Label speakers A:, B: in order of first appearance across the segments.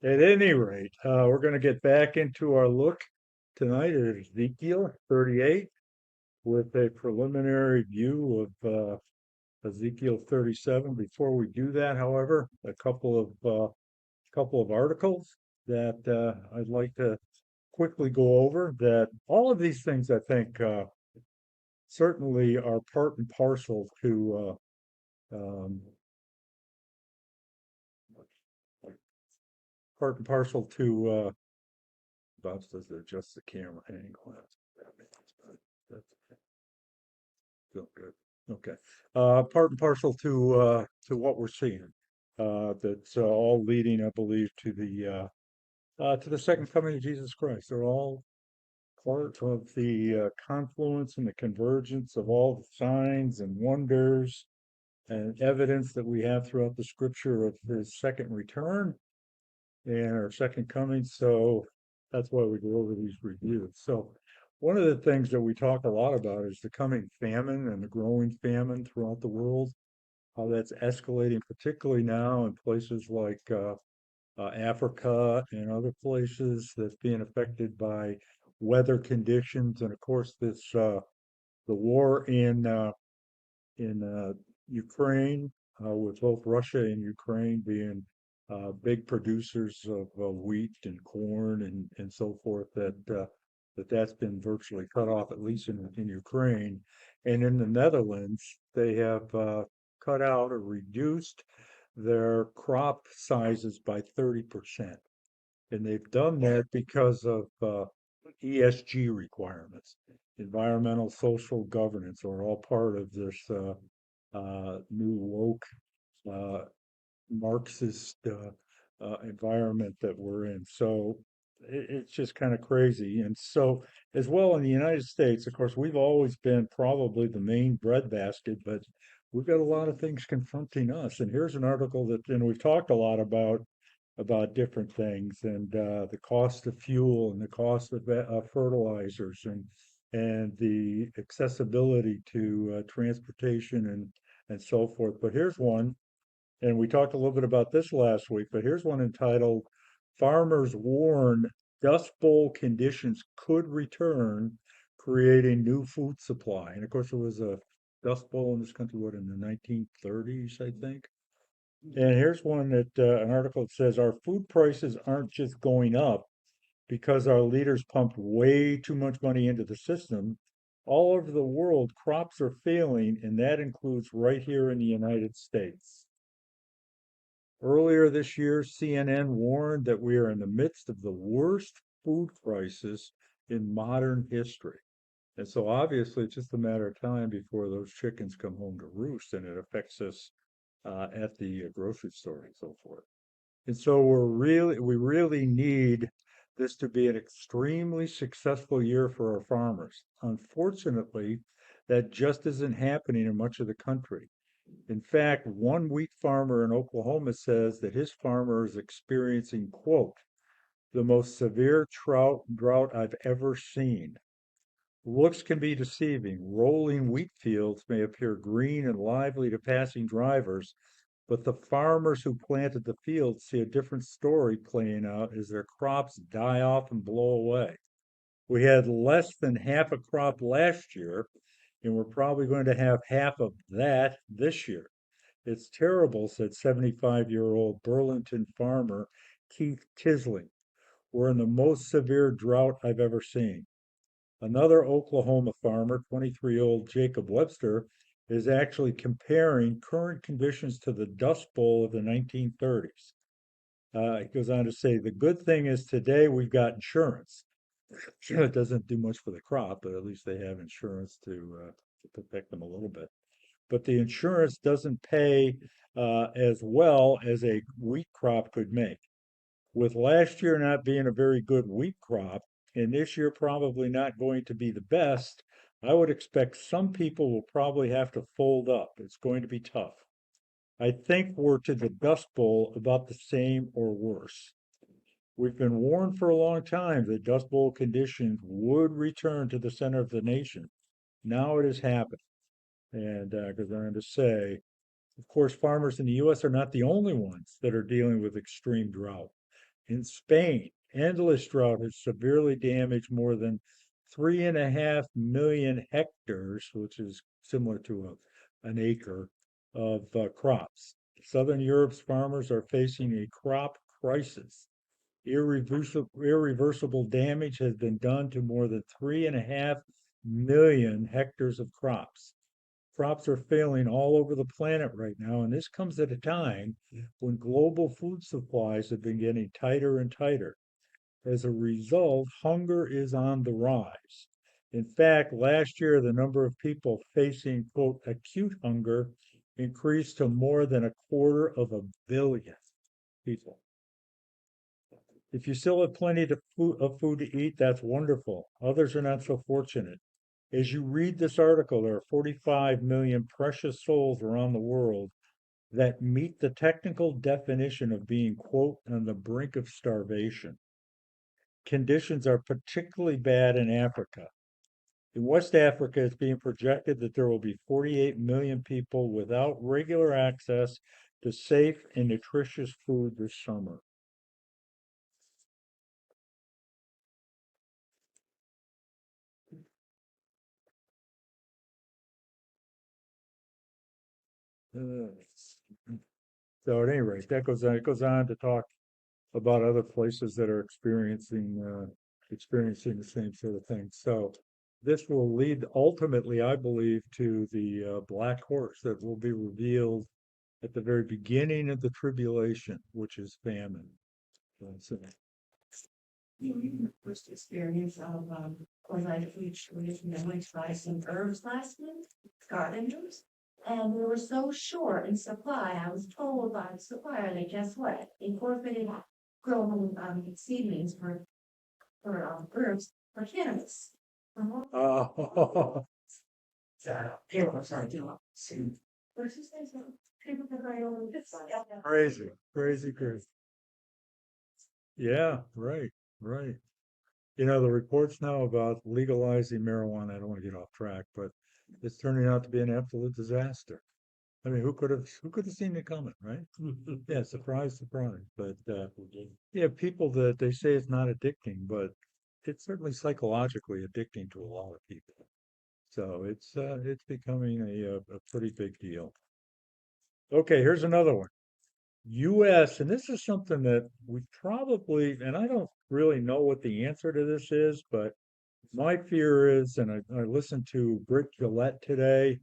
A: At any rate, we're going to get back into our look tonight at Ezekiel 38 with a preliminary view of Ezekiel 37. Before we do that, however, a couple of articles that I'd like to quickly go over. That all of these things, I think, certainly are um, part and parcel to Bob says to adjust the camera angle. That's feel good. Okay. Part and parcel to what we're seeing. That's all leading, I believe, to the second coming of Jesus Christ. They're all part of the confluence and the convergence of all the signs and wonders and evidence that we have throughout the scripture of his second return and our second coming. So that's why we go over these reviews. So one of the things that we talk a lot about is the coming famine and the growing famine throughout the world, how that's escalating, particularly now in places like Africa and other places that's being affected by weather conditions. And of course, the war in Ukraine, with both Russia and Ukraine being big producers of wheat and corn and so forth, that's been virtually cut off, at least in Ukraine. And in the Netherlands, they have cut out or reduced their crop sizes by 30%. And they've done that because of ESG requirements. Environmental social governance are all part of this new woke uh, Marxist environment that we're in. So it's just kind of crazy. And so, as well in the United States, of course, we've always been probably the main breadbasket, but we've got a lot of things confronting us. And here's an article that, and we've talked a lot about different things and the cost of fuel and the cost of fertilizers and the accessibility to transportation and so forth. But here's one, and we talked a little bit about this last week, but here's one entitled Farmers Warn Dust Bowl Conditions Could Return, Creating New Food Supply. And of course, there was a Dust Bowl in this country, what, in the 1930s, I think? And here's one that an article that says our food prices aren't just going up because our leaders pumped way too much money into the system. All over the world, crops are failing, and that includes right here in the United States. Earlier this year, CNN warned that we are in the midst of the worst food crisis in modern history. And so obviously it's just a matter of time before those chickens come home to roost and it affects us at the grocery store and so forth. And so we really need this to be an extremely successful year for our farmers. Unfortunately, that just isn't happening in much of the country. In fact, one wheat farmer in Oklahoma says that his farmer is experiencing, quote, the most severe drought I've ever seen. Looks can be deceiving. Rolling wheat fields may appear green and lively to passing drivers, but the farmers who planted the fields see a different story playing out as their crops die off and blow away. We had less than half a crop last year, and we're probably going to have half of that this year. It's terrible, said 75-year-old Burlington farmer Keith Tisling. We're in the most severe drought I've ever seen. Another Oklahoma farmer, 23-year-old Jacob Webster, is actually comparing current conditions to the Dust Bowl of the 1930s. It goes on to say, the good thing is today we've got insurance. Sure, it doesn't do much for the crop, but at least they have insurance to protect them a little bit. But the insurance doesn't pay as well as a wheat crop could make. With last year not being a very good wheat crop, and this year probably not going to be the best, I would expect some people will probably have to fold up. It's going to be tough. I think we're to the Dust Bowl about the same or worse. We've been warned for a long time that Dust Bowl conditions would return to the center of the nation. Now it has happened. And goes on to say, of course, farmers in the U.S. are not the only ones that are dealing with extreme drought. In Spain, endless drought has severely damaged more than 3.5 million hectares, which is similar to an acre of crops. Southern Europe's farmers are facing a crop crisis. Irreversible damage has been done to more than 3.5 million hectares of crops. Crops are failing all over the planet right now, and this comes at a time when global food supplies have been getting tighter and tighter. As a result, hunger is on the rise. In fact, last year, the number of people facing, quote, acute hunger increased to more than 250 million people. If you still have plenty of food to eat, that's wonderful. Others are not so fortunate. As you read this article, there are 45 million precious souls around the world that meet the technical definition of being, quote, on the brink of starvation. Conditions are particularly bad in Africa. In West Africa, it's being projected that there will be 48 million people without regular access to safe and nutritious food this summer. Uh, so at any rate, it goes on to talk about other places that are experiencing the same sort of thing. So this will lead ultimately, I believe, to the black horse that will be revealed at the very beginning of the tribulation, which is famine. So,
B: First experience of was I preached with me. I went to buy some herbs last month, garden herbs, and they were so short in supply. I was told by the supplier that guess what? Incorporated grown seedlings for herbs for cannabis.
A: uh,
B: Versus things that people can write over this side.
A: crazy, crazy, crazy. Yeah, right, right. You know, the reports now about legalizing marijuana, I don't want to get off track, but it's turning out to be an absolute disaster. I mean, who could have seen it coming, right? Yeah, surprise, surprise. But yeah, people that they say it's not addicting, but it's certainly psychologically addicting to a lot of people. So it's becoming a pretty big deal. Okay, here's another one. U.S., and this is something that we probably, and I don't really know what the answer to this is, but my fear is, and I listened to Britt Gillette today,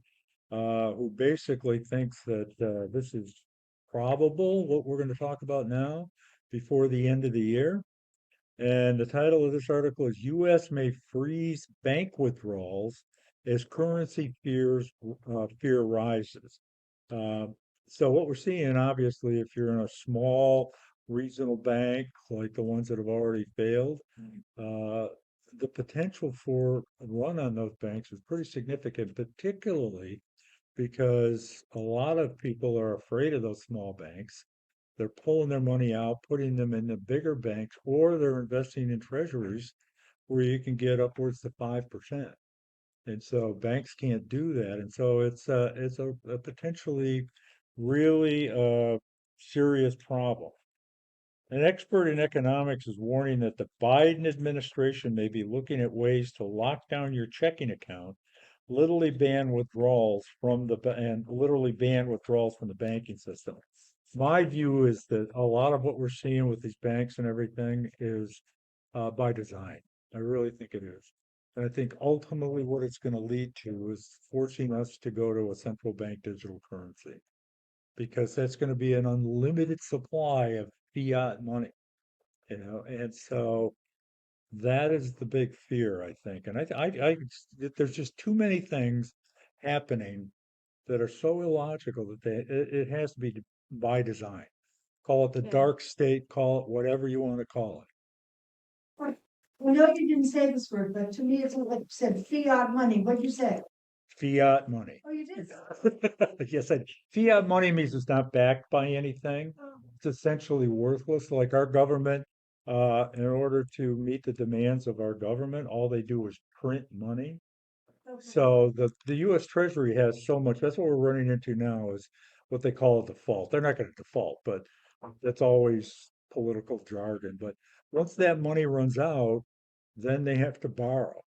A: who basically thinks that this is probable, what we're going to talk about now, before the end of the year. And the title of this article is U.S. may freeze bank withdrawals as currency fear rises. Uh, so what we're seeing, obviously, if you're in a small regional bank like the ones that have already failed, uh, the potential for a run on those banks is pretty significant, particularly because a lot of people are afraid of those small banks. They're pulling their money out, putting them in the bigger banks, or they're investing in treasuries where you can get upwards to 5%. And so banks can't do that. And so it's a potentially really serious problem. An expert in economics is warning that the Biden administration may be looking at ways to lock down your checking account, literally ban withdrawals from the banking system. My view is that a lot of what we're seeing with these banks and everything is by design. I really think it is. And I think ultimately what it's going to lead to is forcing us to go to a central bank digital currency because that's going to be an unlimited supply of fiat money, and so that is the big fear, I think. And there's just too many things happening that are so illogical that it has to be by design. Call it the
B: Yeah.
A: dark state, call it whatever you want to call
B: Right. I know you didn't say this word, but to me it's like you said fiat money. What'd you say?
A: it. Fiat money.
B: Oh, you did.
A: Yes, fiat money means it's not backed by anything.
B: Oh,
A: It's essentially worthless. Like our government, in order to meet the demands of our government, all they do is print money.
B: okay.
A: So the U.S. Treasury has so much. That's what we're running into now is what they call a default. They're not going to default, but that's always political jargon, but once that money runs out, then they have to borrow.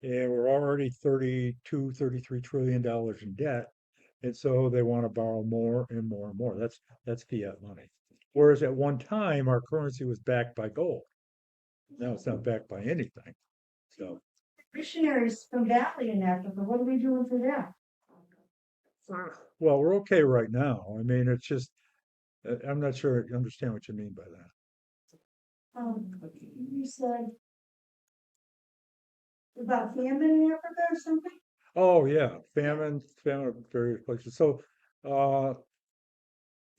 A: And we're already 32, 33 trillion dollars in debt. And so they want to borrow more and more and more. That's fiat money. Whereas at one time our currency was backed by gold. Now it's not backed by anything. So
B: Missionaries from Valley in Africa, what are we doing for them?
A: well, we're okay right now. I mean, it's just I'm not sure I understand what you mean by that.
B: You said about famine in Africa or something?
A: Oh yeah, famine in various places. So uh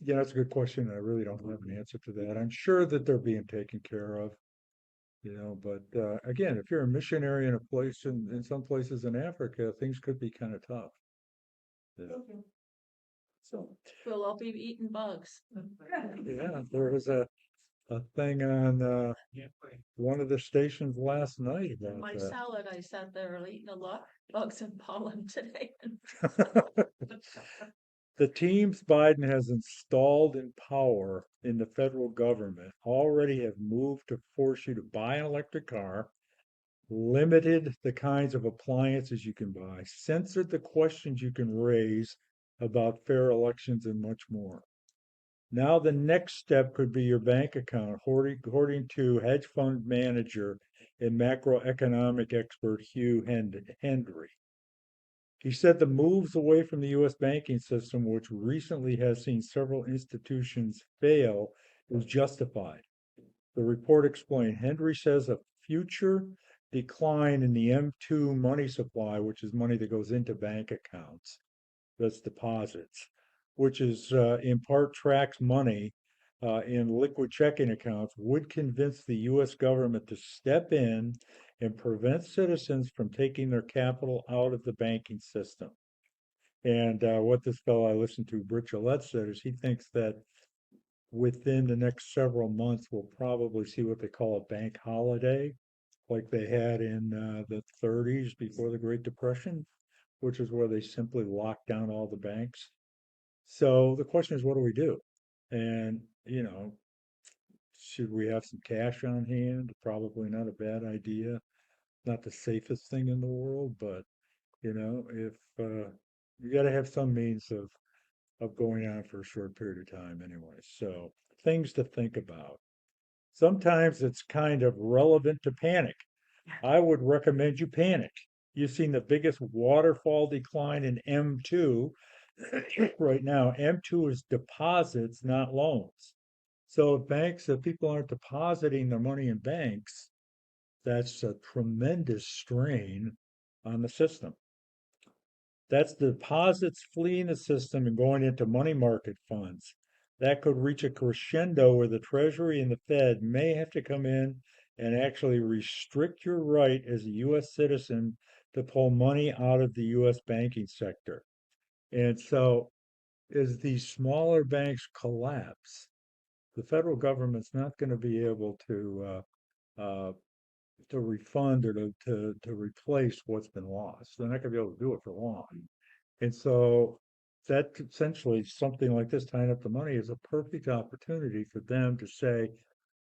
A: yeah, that's a good question. I really don't have an answer to that. I'm sure that they're being taken care of, but again, if you're a missionary in a place in some places in Africa, things could be kind of tough. Yeah.
B: Okay.
A: So
C: We'll all be eating bugs.
A: yeah, there was a thing on one of the stations last night about
C: My
A: that.
C: salad, I sat there eating a lot of bugs and pollen today.
A: The teams Biden has installed in power in the federal government already have moved to force you to buy an electric car, limited the kinds of appliances you can buy, censored the questions you can raise about fair elections, and much more. Now, the next step could be your bank account, according to hedge fund manager and macroeconomic expert Hugh Hendry. He said the moves away from the U.S. banking system, which recently has seen several institutions fail, is justified. The report explained Hendry says a future decline in the M2 money supply, which is money that goes into bank accounts, that's deposits, which is in part tracks money in liquid checking accounts, would convince the U.S. government to step in and prevent citizens from taking their capital out of the banking system. And what this fellow I listened to, Britt Gillette, said is he thinks that within the next several months, we'll probably see what they call a bank holiday, like they had in the 30s before the Great Depression, which is where they simply locked down all the banks. So the question is, what do we do? And, should we have some cash on hand? Probably not a bad idea. Not the safest thing in the world, but, if you got to have some means of going on for a short period of time anyway. So things to think about. Sometimes it's kind of relevant to panic. I would recommend you panic. You've seen the biggest waterfall decline in M2 right now. M2 is deposits, not loans. So if people aren't depositing their money in banks, that's a tremendous strain on the system. That's deposits fleeing the system and going into money market funds. That could reach a crescendo where the Treasury and the Fed may have to come in and actually restrict your right as a U.S. citizen to pull money out of the U.S. banking sector. And so, as these smaller banks collapse, the federal government's not going to be able to refund or to replace what's been lost. They're not going to be able to do it for long. And so that essentially something like this tying up the money is a perfect opportunity for them to say,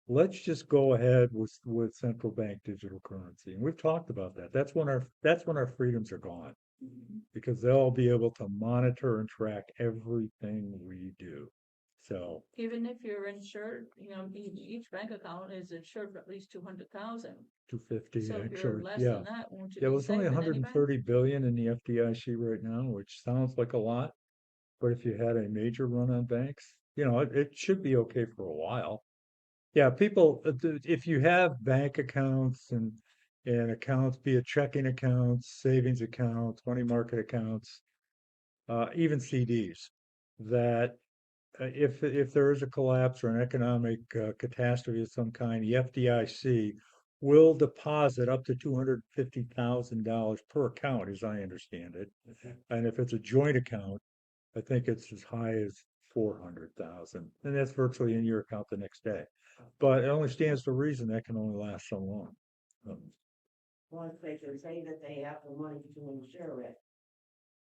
A: let's just go ahead with central bank digital currency. And we've talked about that. That's when our freedoms are gone because they'll be able to monitor and track everything we do. So
C: Even if you're insured, each bank account is insured for at least 200,000.
A: 250
C: So if you're
A: actually,
C: less
A: yeah.
C: than that, won't you
A: Yeah,
C: be
A: well, it's only
C: safe in any bank?
A: 130 billion in the FDIC right now, which sounds like a lot. But if you had a major run on banks, it should be okay for a while. Yeah, people, if you have bank accounts and accounts, be it checking accounts, savings accounts, money market accounts, even CDs, that if there is a collapse or an economic catastrophe of some kind, the FDIC will deposit up to $250,000 per account, as I understand it. And if it's a joint account, I think it's as high as 400,000, and that's virtually in your account the next day. But it only stands to reason that can only last so long.
D: Well, if they can say that they have the money to insure it,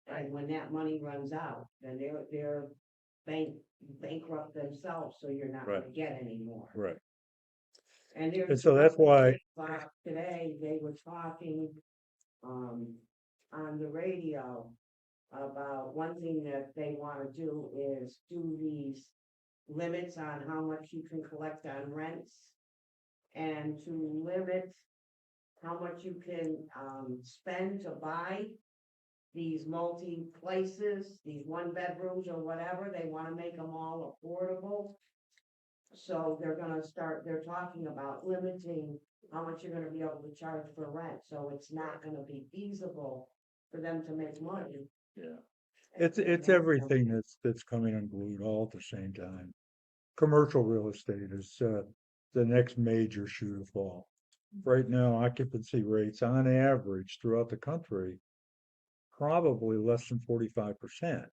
D: and when that money runs out, then they're bankrupt themselves, so you're not
A: Right.
D: gonna get any more.
A: Right.
D: And
A: And
D: there's
A: so that's why,
D: today, they were talking, on the radio about one thing that they wanna do is do these limits on how much you can collect on rents and to limit how much you can, spend to buy these multi places, these one bedrooms or whatever. They wanna make them all affordable. So they're talking about limiting how much you're gonna be able to charge for rent, so it's not gonna be feasible for them to make money.
A: yeah, it's everything that's coming unglued all at the same time. Commercial real estate is the next major shoe to fall. Right now, occupancy rates on average throughout the country probably less than 45%.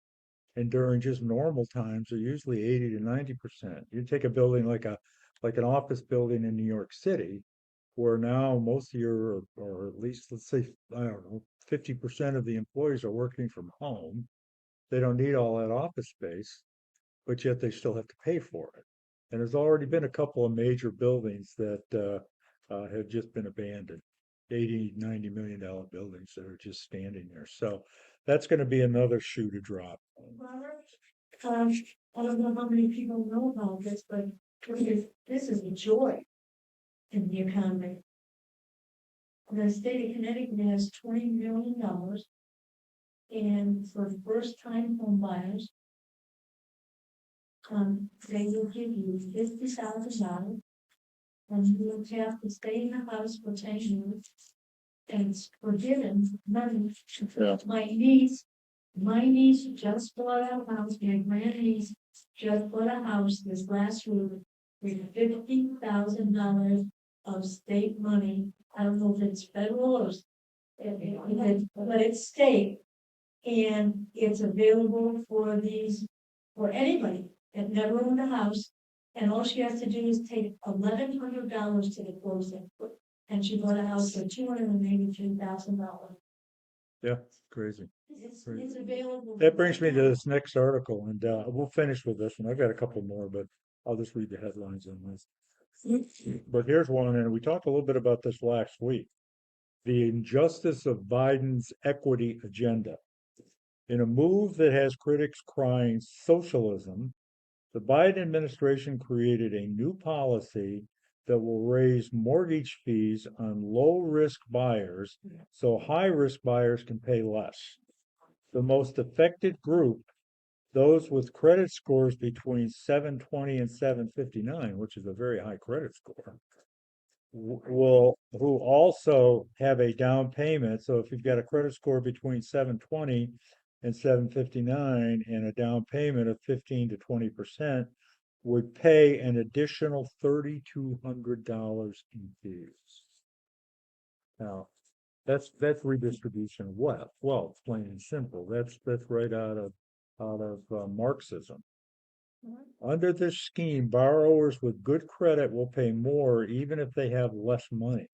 A: And during just normal times, they're usually 80 to 90%. You take a building like an office building in New York City, where now most of your, or at least let's say, I don't know, 50% of the employees are working from home. They don't need all that office space, but yet they still have to pay for it. And there's already been a couple of major buildings that have just been abandoned, 80, $90 million buildings that are just standing there. So that's going to be another shoe to drop.
B: Robert, um, I don't know how many people know about this, but this is a joy in the economy. The state of Connecticut has $20 million, and for first-time home buyers, they will give you $50,000, and you will have to stay in the house for 10 years. And it's forgiven money.
A: Yeah.
B: My niece just bought a house, my grandniece just bought a house this last week with $50,000 of state money. I don't know if it's federal or, but it's state. And it's available for anybody that never owned a house. And all she has to do is take $1,100 to the closing. And she bought a house for $283,000.
A: Yeah, crazy.
B: It's available.
A: That brings me to this next article, and we'll finish with this one. I've got a couple more, but I'll just read the headlines on this. But here's one, and we talked a little bit about this last week. The injustice of Biden's equity agenda. In a move that has critics crying socialism, the Biden administration created a new policy that will raise mortgage fees on low-risk buyers so high-risk buyers can pay less. The most affected group, those with credit scores between 720 and 759, which is a very high credit score, who also have a down payment. So if you've got a credit score between 720 and 759 and a down payment of 15 to 20%, would pay an additional $3,200 in fees. Now, that's redistribution of wealth. Well, plain and simple. That's right out of Marxism. Under this scheme, borrowers with good credit will pay more even if they have less money.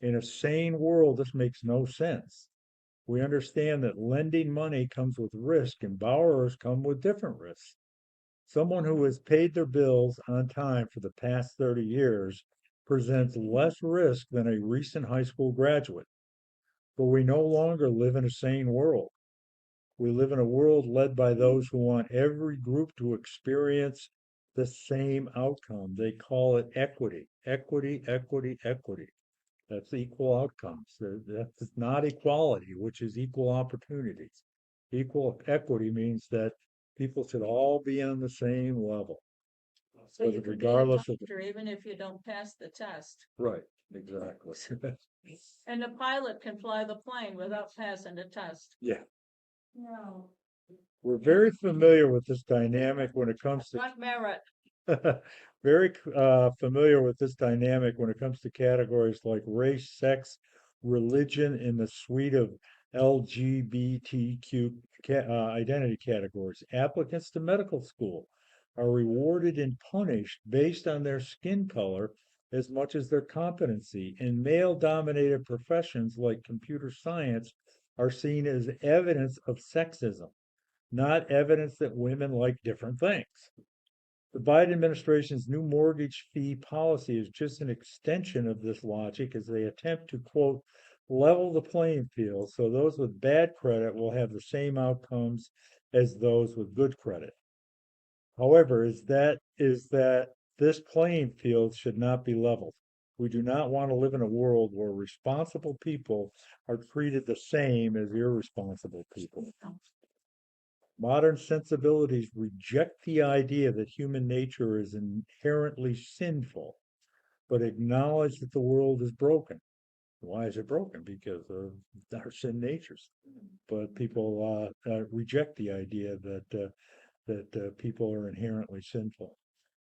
A: In a sane world, this makes no sense. We understand that lending money comes with risk and borrowers come with different risks. Someone who has paid their bills on time for the past 30 years presents less risk than a recent high school graduate. But we no longer live in a sane world. We live in a world led by those who want every group to experience the same outcome. They call it equity, equity, equity, equity. That's equal outcomes. That's not equality, which is equal opportunities. Equal equity means that people should all be on the same level.
C: So you could be a
A: regardless of
C: doctor even if you don't pass the test.
A: Right, exactly.
C: And the pilot can fly the plane without passing the test.
A: Yeah,
B: No.
A: we're very familiar with this dynamic when it comes to
C: What merit?
A: very familiar with this dynamic when it comes to categories like race, sex, religion, and the suite of LGBTQ identity categories. Applicants to medical school are rewarded and punished based on their skin color as much as their competency, and male-dominated professions like computer science are seen as evidence of sexism. not evidence that women like different things. The Biden administration's new mortgage fee policy is just an extension of this logic as they attempt to, quote, level the playing field so those with bad credit will have the same outcomes as those with good credit. However, is that this playing field should not be leveled. We do not want to live in a world where responsible people are treated the same as irresponsible people. Modern sensibilities reject the idea that human nature is inherently sinful, but acknowledge that the world is broken. Why is it broken? Because of our sin natures. But people reject the idea that people are inherently sinful.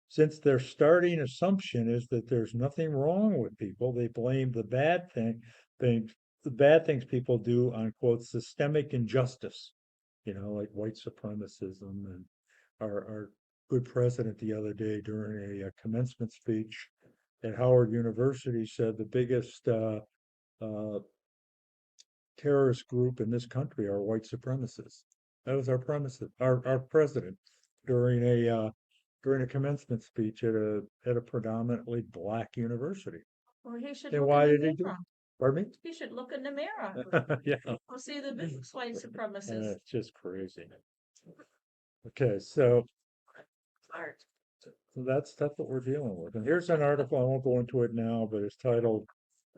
A: Since their starting assumption is that there's nothing wrong with people, they blame the bad things people do on, quote, systemic injustice, like white supremacism. And our good president the other day during a commencement speech at Howard University said the biggest uh, terrorist group in this country are white supremacists. That was our president during a commencement speech at a predominantly black university.
C: Well, he should
A: And
C: look
A: why
C: in
A: did
C: the
A: he do it?
C: mirror.
A: Pardon
C: He should look in the mirror.
A: me? Yeah,
C: We'll see the biggest white supremacists.
A: it's just crazy. Okay, so
C: Art.
A: that's what we're dealing with. And here's an article, I won't go into it now, but it's titled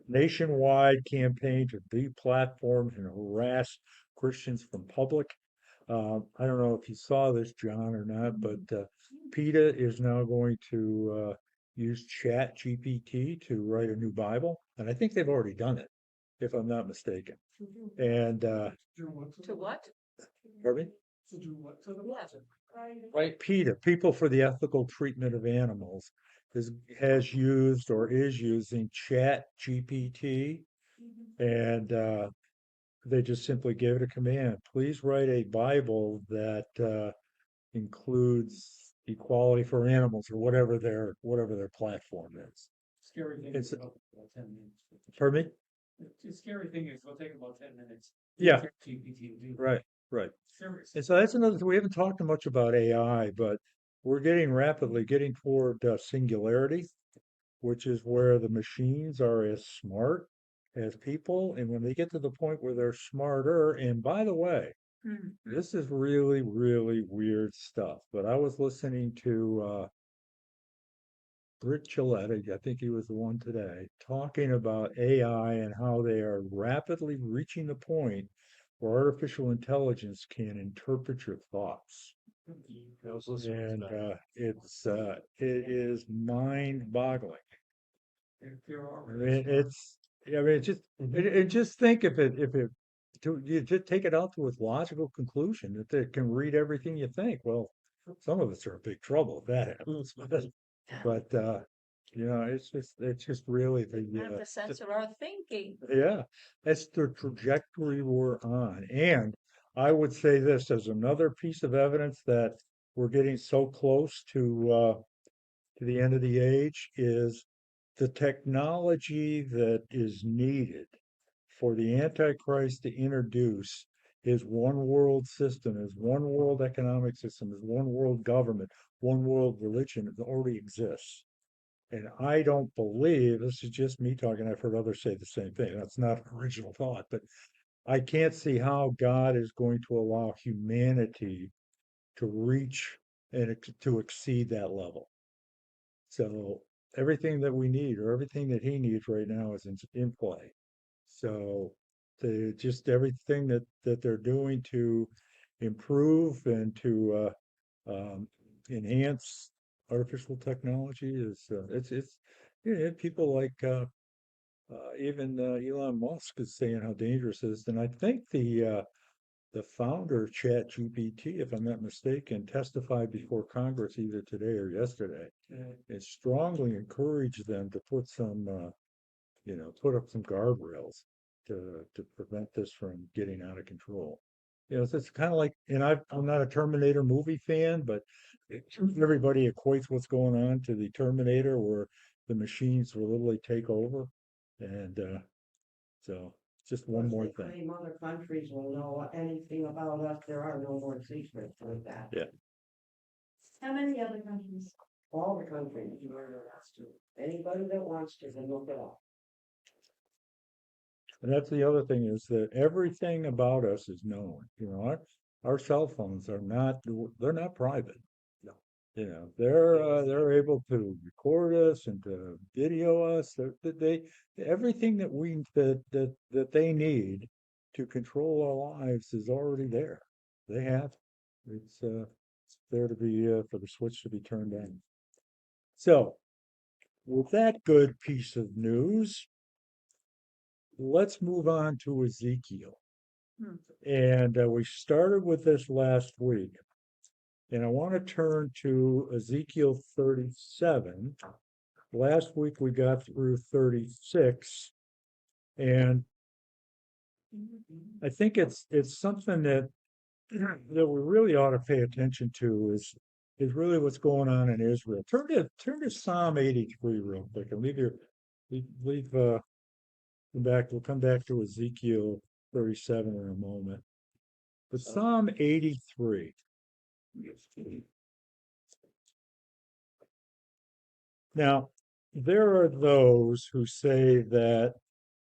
A: Nationwide Campaign to Deplatform and Harass Christians from Public. I don't know if you saw this, John, or not, but PETA is now going to use Chat GPT to write a new Bible. And I think they've already done it, if I'm not mistaken. And,
C: To what?
A: pardon me?
C: Yes.
A: Right, PETA, People for the Ethical Treatment of Animals, has used or is using Chat GPT, and they just simply gave it a command. Please write a Bible that includes equality for animals or whatever their platform is.
E: Scary thing
A: It's-
E: is about 10 minutes.
A: Pardon me?
E: The scary thing is it'll take about 10 minutes.
A: Yeah.
E: GPT to do.
A: Right, right.
E: Serious.
A: And so that's another thing. We haven't talked much about AI, but we're rapidly getting toward singularity, which is where the machines are as smart as people. And when they get to the point where they're smarter, and by the way, this is really, really weird stuff. But I was listening to Britt Gillette, I think he was the one today, talking about AI and how they are rapidly reaching the point where artificial intelligence can interpret your thoughts.
E: I was listening
A: And
E: to
A: it is mind-boggling.
E: that. There are.
A: I mean, just think you just take it out to its logical conclusion that they can read everything you think. Well, some of us are in big trouble if that happens. But it's just really
C: We have to censor our thinking.
A: yeah, that's the trajectory we're on. And I would say this as another piece of evidence that we're getting so close to the end of the age is the technology that is needed for the Antichrist to introduce his one world system, his one world economic system, his one world government, one world religion that already exists. And I don't believe, this is just me talking, I've heard others say the same thing. That's not an original thought, but I can't see how God is going to allow humanity to reach and to exceed that level. So everything that we need or everything that he needs right now is in play. So just everything that they're doing to improve and to enhance artificial technology is it's people like even Elon Musk is saying how dangerous it is, and I think the founder of Chat GPT, if I'm not mistaken, testified before Congress either today or yesterday, and strongly encouraged them to put up some guardrails to prevent this from getting out of control. It's kind of like, and I'm not a Terminator movie fan, but everybody equates what's going on to the Terminator, where the machines will literally take over, and so just one more
D: They
A: thing.
D: claim other countries will know anything about us, there are no more secrets with that.
A: Yeah.
B: How many other countries?
D: All the countries, anybody that wants to, can look it up.
A: And that's the other thing is that everything about us is known. You know, our cell phones are not, they're not private.
E: No.
A: You know, they're able to record us and to video us. They everything that that they need to control our lives is already there. They have it. It's there to be for the switch to be turned on. So, with that good piece of news, let's move on to Ezekiel.
C: Hmm.
A: And we started with this last week. And I want to turn to Ezekiel 37. Last week we got through 36. And I think it's something that that we really ought to pay attention to is really what's going on in Israel. Turn to Psalm 83 real quick and leave back. We'll come back to Ezekiel 37 in a moment. But Psalm 83. Now, there are those who say that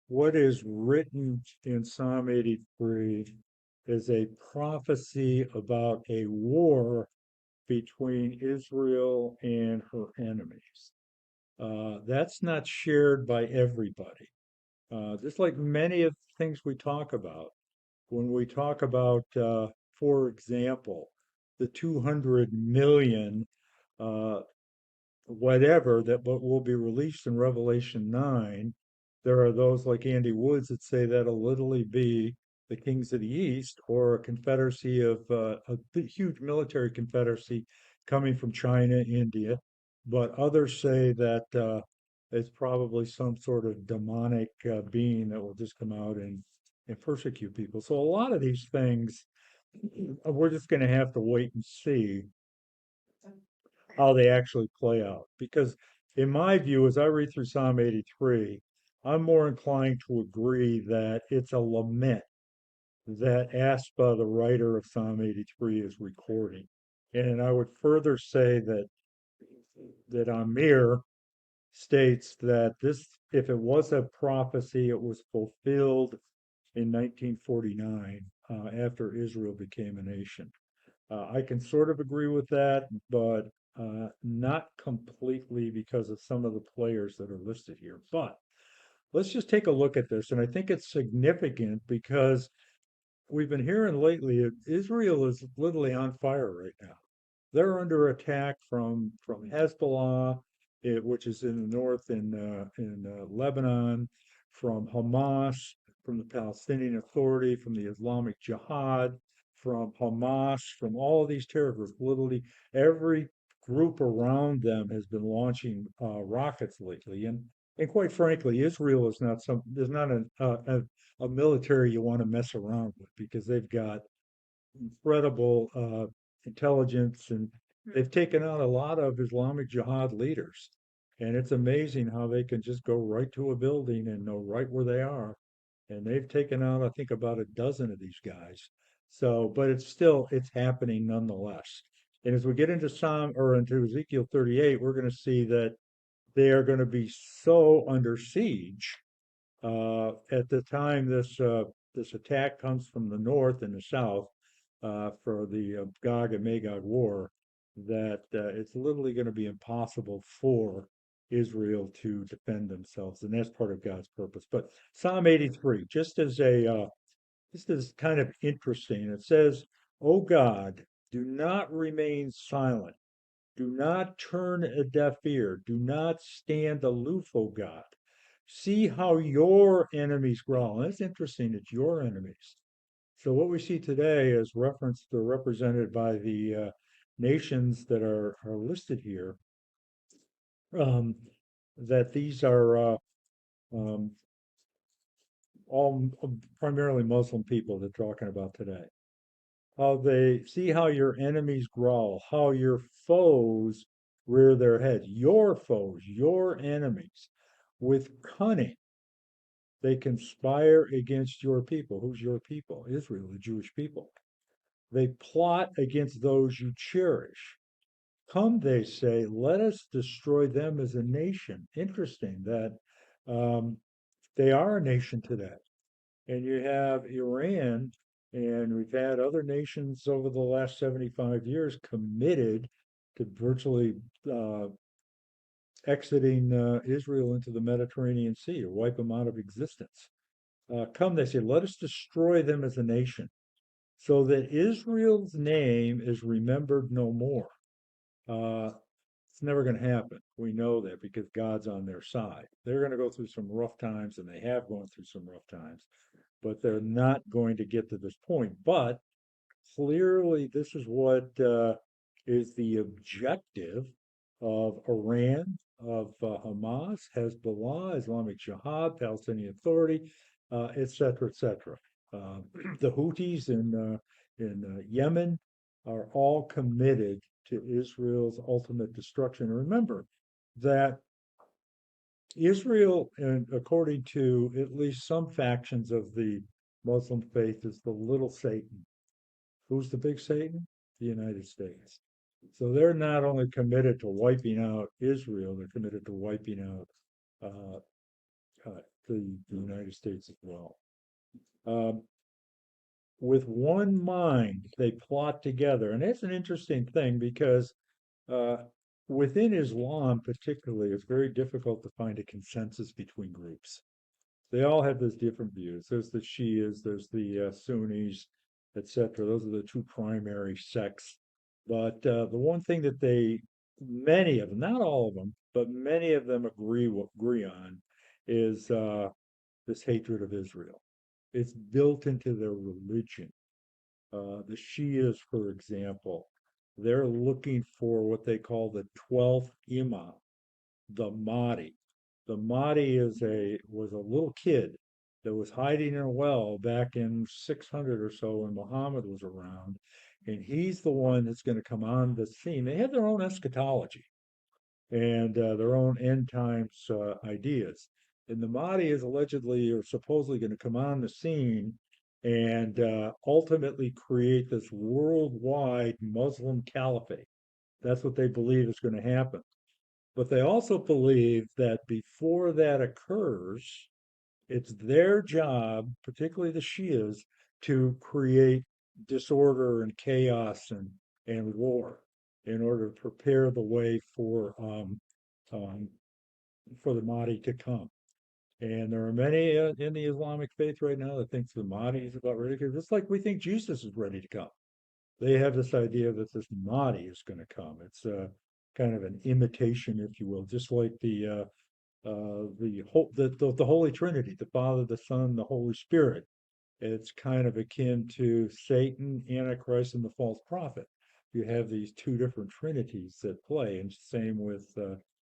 A: what is written in Psalm 83 is a prophecy about a war between Israel and her enemies. That's not shared by everybody. Just like many of the things we talk about, when we talk about, for example, the 200 million uh, whatever that but will be released in Revelation 9, there are those like Andy Woods that say that'll literally be the kings of the East or a confederacy of a huge military confederacy coming from China, India. But others say that it's probably some sort of demonic being that will just come out and persecute people. So a lot of these things, we're just going to have to wait and see how they actually play out. Because in my view, as I read through Psalm 83, I'm more inclined to agree that it's a lament that Aspa, the writer of Psalm 83, is recording. And I would further say that Amir states that this, if it was a prophecy, it was fulfilled in 1949 after Israel became a nation. I can sort of agree with that, but not completely because of some of the players that are listed here. But let's just take a look at this. And I think it's significant because we've been hearing lately Israel is literally on fire right now. They're under attack from Hezbollah, which is in the north in Lebanon, from Hamas, from the Palestinian Authority, from the Islamic Jihad, from Hamas, from all of these terror groups. Literally every group around them has been launching rockets lately, and quite frankly, Israel is not a military you want to mess around with because they've got incredible intelligence, and they've taken out a lot of Islamic Jihad leaders. And it's amazing how they can just go right to a building and know right where they are. And they've taken out, I think, about a dozen of these guys. So, but it's happening nonetheless. And as we get into into Ezekiel 38, we're going to see that they are going to be so under siege at the time this attack comes from the north and the south for the Gog and Magog war, that it's literally going to be impossible for Israel to defend themselves, and that's part of God's purpose. But Psalm 83, just as kind of interesting, it says, "O God, do not remain silent. Do not turn a deaf ear. Do not stand aloof, O God. See how your enemies growl." And that's interesting. It's your enemies. So what we see today is they're represented by the nations that are listed here. Um, that these are um, all primarily Muslim people they're talking about today. How they see how your enemies growl, how your foes rear their heads, your foes, your enemies, with cunning. they conspire against your people. Who's your people? Israel, the Jewish people. They plot against those you cherish. Come, they say, let us destroy them as a nation. Interesting that um, they are a nation today. And you have Iran, and we've had other nations over the last 75 years committed to virtually exiting Israel into the Mediterranean Sea or wipe them out of existence. Come, they say, let us destroy them as a nation so that Israel's name is remembered no more. It's never going to happen. We know that because God's on their side. They're going to go through some rough times, and they have gone through some rough times, but they're not going to get to this point. But clearly, this is what is the objective of Iran, of Hamas, Hezbollah, Islamic Jihad, Palestinian Authority, et cetera, et cetera. The Houthis in Yemen are all committed to Israel's ultimate destruction. Remember that Israel, and according to at least some factions of the Muslim faith, is the little Satan. Who's the big Satan? The United States. So they're not only committed to wiping out Israel, they're committed to wiping out uh, the United States as well. Um, with one mind, they plot together. And that's an interesting thing because uh, within Islam, particularly, it's very difficult to find a consensus between groups. They all have those different views. There's the Shias, there's the Sunnis, etc. Those are the two primary sects. But the one thing that many of them, not all of them, but many of them agree on is this hatred of Israel. It's built into their religion. The Shias, for example, they're looking for what they call the 12th Imam, the Mahdi. The Mahdi was a little kid that was hiding in a well back in 600 or so when Muhammad was around, and he's the one that's going to come on the scene. They have their own eschatology and their own end times ideas. And the Mahdi is allegedly or supposedly going to come on the scene and ultimately create this worldwide Muslim caliphate. That's what they believe is going to happen. But they also believe that before that occurs, it's their job, particularly the Shias, to create disorder and chaos and war in order to prepare the way um, for the Mahdi to come. And there are many in the Islamic faith right now that thinks the Mahdi is about ready to come. Just like we think Jesus is ready to come. They have this idea that this Mahdi is going to come. It's kind of an imitation, if you will, just like the Holy Trinity, the Father, the Son, the Holy Spirit. It's kind of akin to Satan, Antichrist, and the false prophet. You have these two different trinities that play, and same with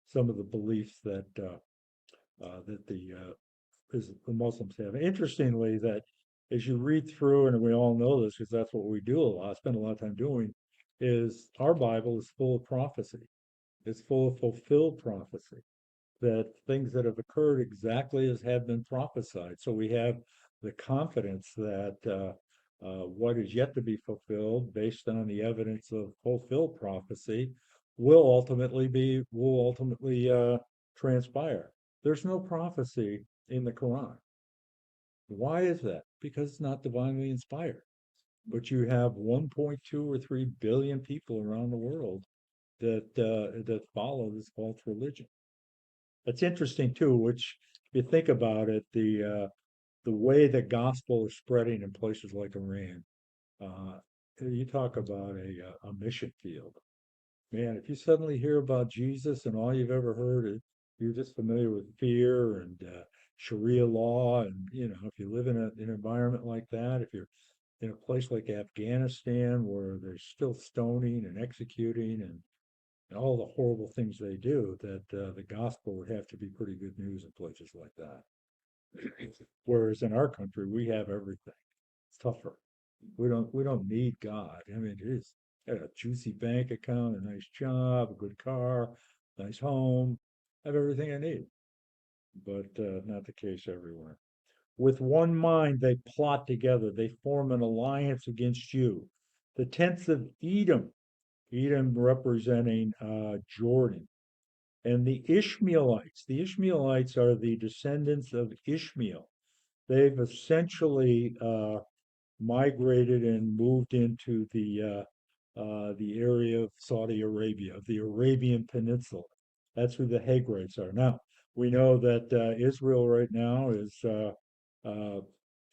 A: some of the beliefs that the Muslims have. Interestingly, that as you read through, and we all know this because that's what we do a lot, spend a lot of time doing, is our Bible is full of prophecy. It's full of fulfilled prophecy, that things that have occurred exactly as have been prophesied. So we have the confidence that what is yet to be fulfilled, based on the evidence of fulfilled prophecy, will ultimately transpire. There's no prophecy in the Quran. Why is that? Because it's not divinely inspired. But you have 1.2 or 3 billion people around the world that follow this false religion. That's interesting too, which if you think about it, the way the gospel is spreading in places like Iran, uh, you talk about a mission field. Man, if you suddenly hear about Jesus and all you've ever heard is you're just familiar with fear and Sharia law, and if you live in an environment like that, if you're in a place like Afghanistan where there's still stoning and executing and all the horrible things they do, that the gospel would have to be pretty good news in places like that. Whereas in our country, we have everything. It's tougher. We don't need God. I mean, it is a juicy bank account, a nice job, a good car, nice home. I have everything I need, but not the case everywhere. With one mind they plot together. They form an alliance against you. The tents of Edom, Edom representing Jordan, and the Ishmaelites. The Ishmaelites are the descendants of Ishmael. They've essentially migrated and moved into the area of Saudi Arabia, the Arabian Peninsula. That's who the Hagrites are. Now, we know that Israel right now uh,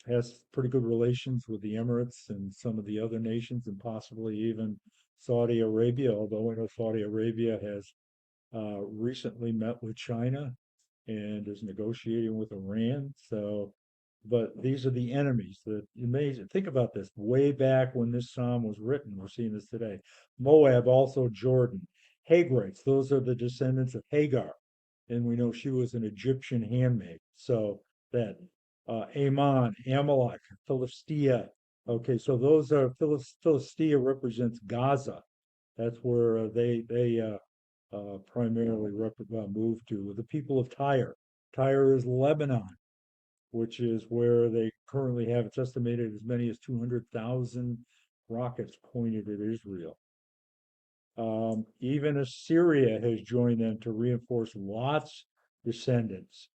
A: has pretty good relations with the Emirates and some of the other nations, and possibly even Saudi Arabia, although we know Saudi Arabia has recently met with China and is negotiating with Iran. So, but these are the enemies that amazing. Think about this. Way back when this psalm was written, we're seeing this today. Moab, also Jordan. Hagrites, those are the descendants of Hagar. And we know she was an Egyptian handmaid. So that Ammon, Amalek, Philistia. Okay, so those are Philistia represents Gaza. That's where they primarily moved to. The people of Tyre. Tyre is Lebanon, which is where they currently have, it's estimated, as many as 200,000 rockets pointed at Israel. Even Assyria has joined them to reinforce Lot's descendants.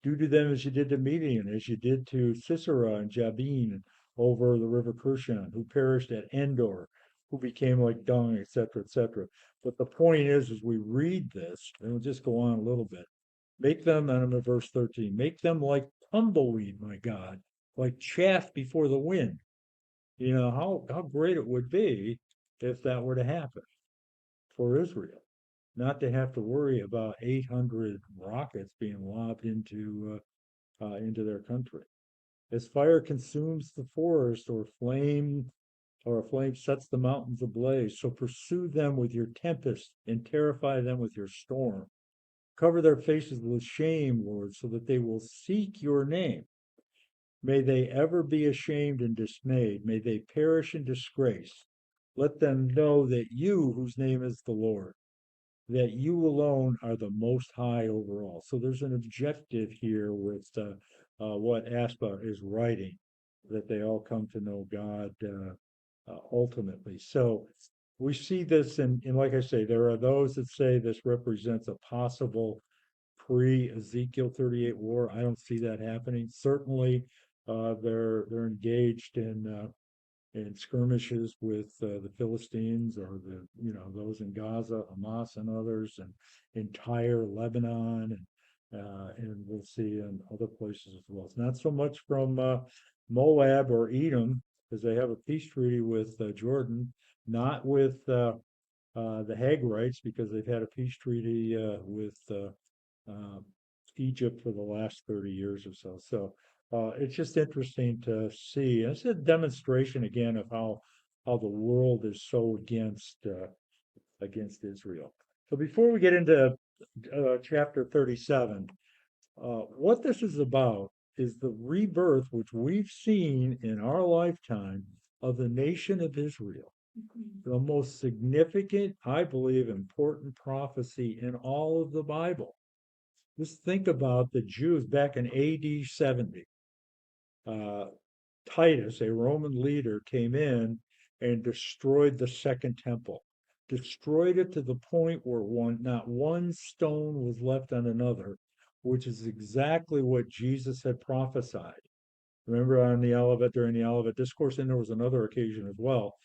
A: Do to them as you did to Midian, as you did to Sisera and Jabin over the river Kishon, who perished at Endor, who became like dung, etc., etc. But the point is, as we read this, and we'll just go on a little bit, make them, and I'm in verse 13, make them like tumbleweed, my God, like chaff before the wind. You know, how great it would be if that were to happen for Israel, not to have to worry about 800 rockets being lobbed into their country. As fire consumes the forest, or a flame sets the mountains ablaze, so pursue them with your tempest and terrify them with your storm. Cover their faces with shame, Lord, so that they will seek your name. May they ever be ashamed and dismayed. May they perish in disgrace. Let them know that you, whose name is the Lord, that you alone are the most high over all. So there's an objective here with what Aspa is writing, that they all come to know God ultimately. So we see this, and like I say, there are those that say this represents a possible pre-Ezekiel 38 war. I don't see that happening. Certainly, they're engaged in skirmishes with the Philistines, or those in Gaza, Hamas and others, and in Tyre, Lebanon, and we'll see in other places as well. It's not so much from Moab or Edom, because they have a peace treaty with Jordan, not with the Hagrites, because they've had a peace treaty with Egypt for the last 30 years or so. So it's just interesting to see. It's a demonstration again of how the world is so against Israel. So before we get into chapter 37, what this is about is the rebirth which we've seen in our lifetime of the nation of Israel. The most significant, I believe, important prophecy in all of the Bible. Just think about the Jews back in AD 70. Titus, a Roman leader, came in and destroyed the second temple, destroyed it to the point where not one stone was left on another, which is exactly what Jesus had prophesied. Remember during the Olivet Discourse, and there was another occasion as well,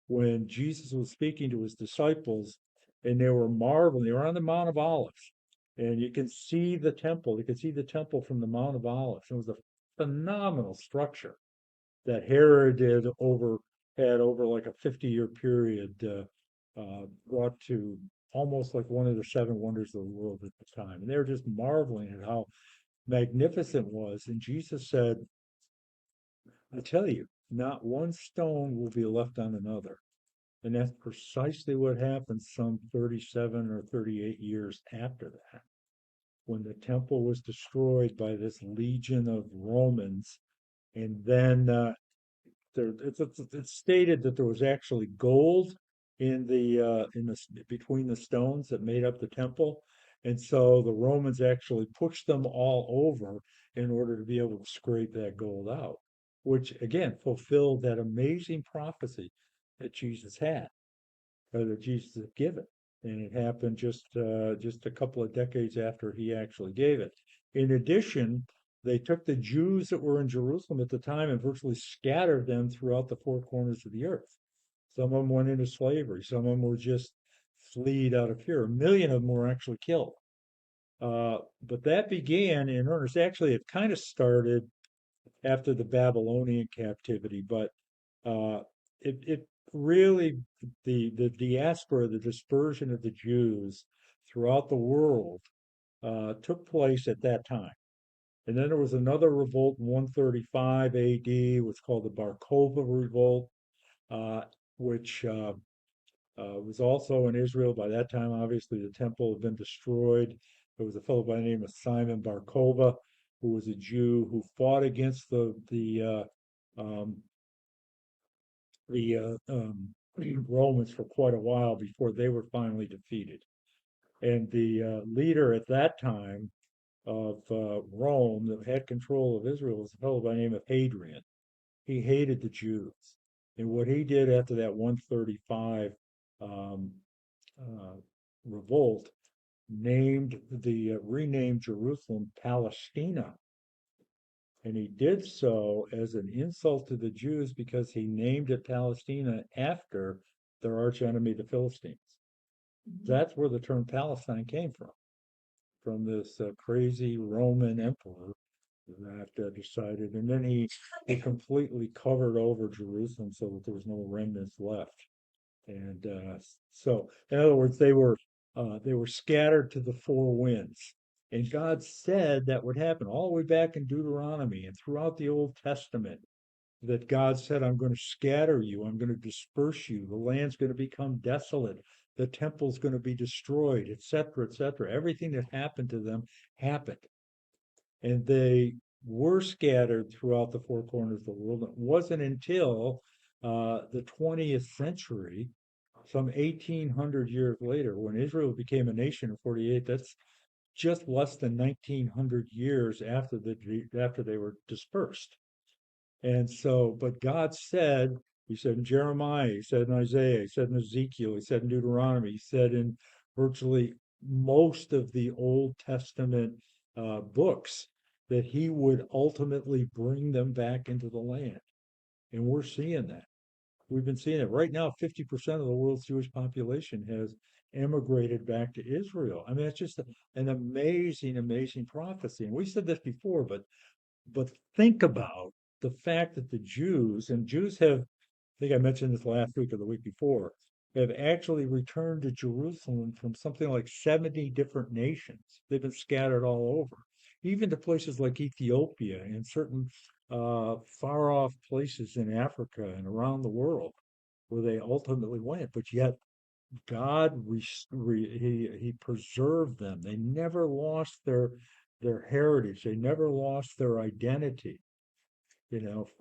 A: when Jesus was speaking to his disciples, and they were marveling. They were on the Mount of Olives, and you can see the temple. You can see the temple from the Mount of Olives. It was a phenomenal structure that Herod had over like a 50-year period, brought to almost like one of the seven wonders of the world at the time. And they were just marveling at how magnificent it was. And Jesus said, I tell you, not one stone will be left on another. And that's precisely what happened some 37 or 38 years after that, when the temple was destroyed by this legion of Romans. And then it's stated that there was actually gold in the between the stones that made up the temple, And so the Romans actually pushed them all over in order to be able to scrape that gold out, which again fulfilled that amazing prophecy that Jesus had, or that Jesus had given. And it happened just a couple of decades after he actually gave it. In addition, they took the Jews that were in Jerusalem at the time and virtually scattered them throughout the four corners of the earth. Some of them went into slavery. Some of them were just fleed out of fear. 1 million of them were actually killed. But that began in earnest. Actually, it kind of started after the Babylonian captivity, but it really, the diaspora, the dispersion of the Jews throughout the world took place at that time. And then there was another revolt in 135 AD, what's called the Bar Kokhba revolt, uh, which was also in Israel. By that time, obviously, the temple had been destroyed. There was a fellow by the name of Simon Bar Kokhba, who was a Jew who fought against um, Romans for quite a while before they were finally defeated. And the leader at that time of Rome that had control of Israel was a fellow by the name of Hadrian. He hated the Jews. And what he did after that 135 um, uh, revolt renamed Jerusalem Palestina. And he did so as an insult to the Jews because he named it Palestina after their archenemy, the Philistines. That's where the term Palestine came from this crazy Roman emperor that decided, and then he completely covered over Jerusalem so that there was no remnants left. And so, in other words, they were scattered to the four winds. And God said that would happen all the way back in Deuteronomy and throughout the Old Testament. That God said, I'm going to scatter you, I'm going to disperse you, the land's going to become desolate, the temple's going to be destroyed, etc., etc. Everything that happened to them happened. And they were scattered throughout the four corners of the world. It wasn't until the 20th century, some 1800 years later, when Israel became a nation in 48. That's just less than 1900 years after they were dispersed. And so, but God said, he said in Jeremiah, he said in Isaiah, he said in Ezekiel, he said in Deuteronomy, he said in virtually most of the Old Testament books that he would ultimately bring them back into the land. And we're seeing that. We've been seeing it. Right now, 50% of the world's Jewish population has emigrated back to Israel. I mean, it's just an amazing, amazing prophecy. And we said this before, but think about the fact that the Jews, and Jews have, I think I mentioned this last week or the week before, have actually returned to Jerusalem from something like 70 different nations. They've been scattered all over, even to places like Ethiopia and certain far off places in Africa and around the world where they ultimately went. But yet God he preserved them. They never lost their heritage. They never lost their identity,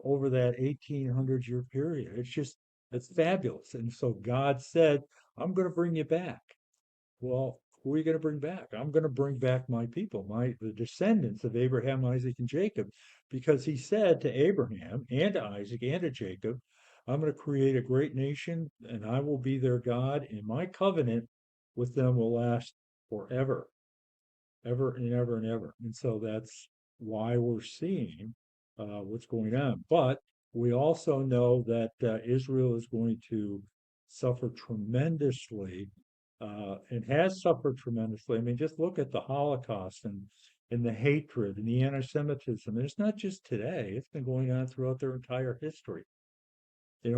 A: over that 1800-year period. It's fabulous. And so God said, I'm going to bring you back. Well, who are you going to bring back? I'm going to bring back my people, the descendants of Abraham, Isaac, and Jacob, because he said to Abraham and to Isaac and to Jacob, I'm going to create a great nation and I will be their God, and my covenant with them will last forever, ever and ever and ever. And so that's why we're seeing what's going on. But we also know that Israel is going to suffer tremendously and has suffered tremendously. I mean, just look at the Holocaust and the hatred and the anti-Semitism. And it's not just today, it's been going on throughout their entire history.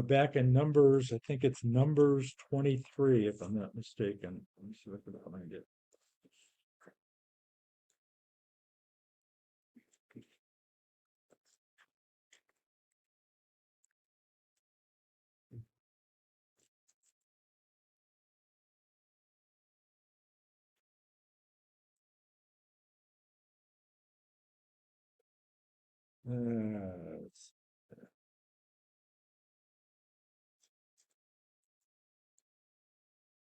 A: Back in Numbers, I think it's Numbers 23, if I'm not mistaken. Let me see if I can find it. let's-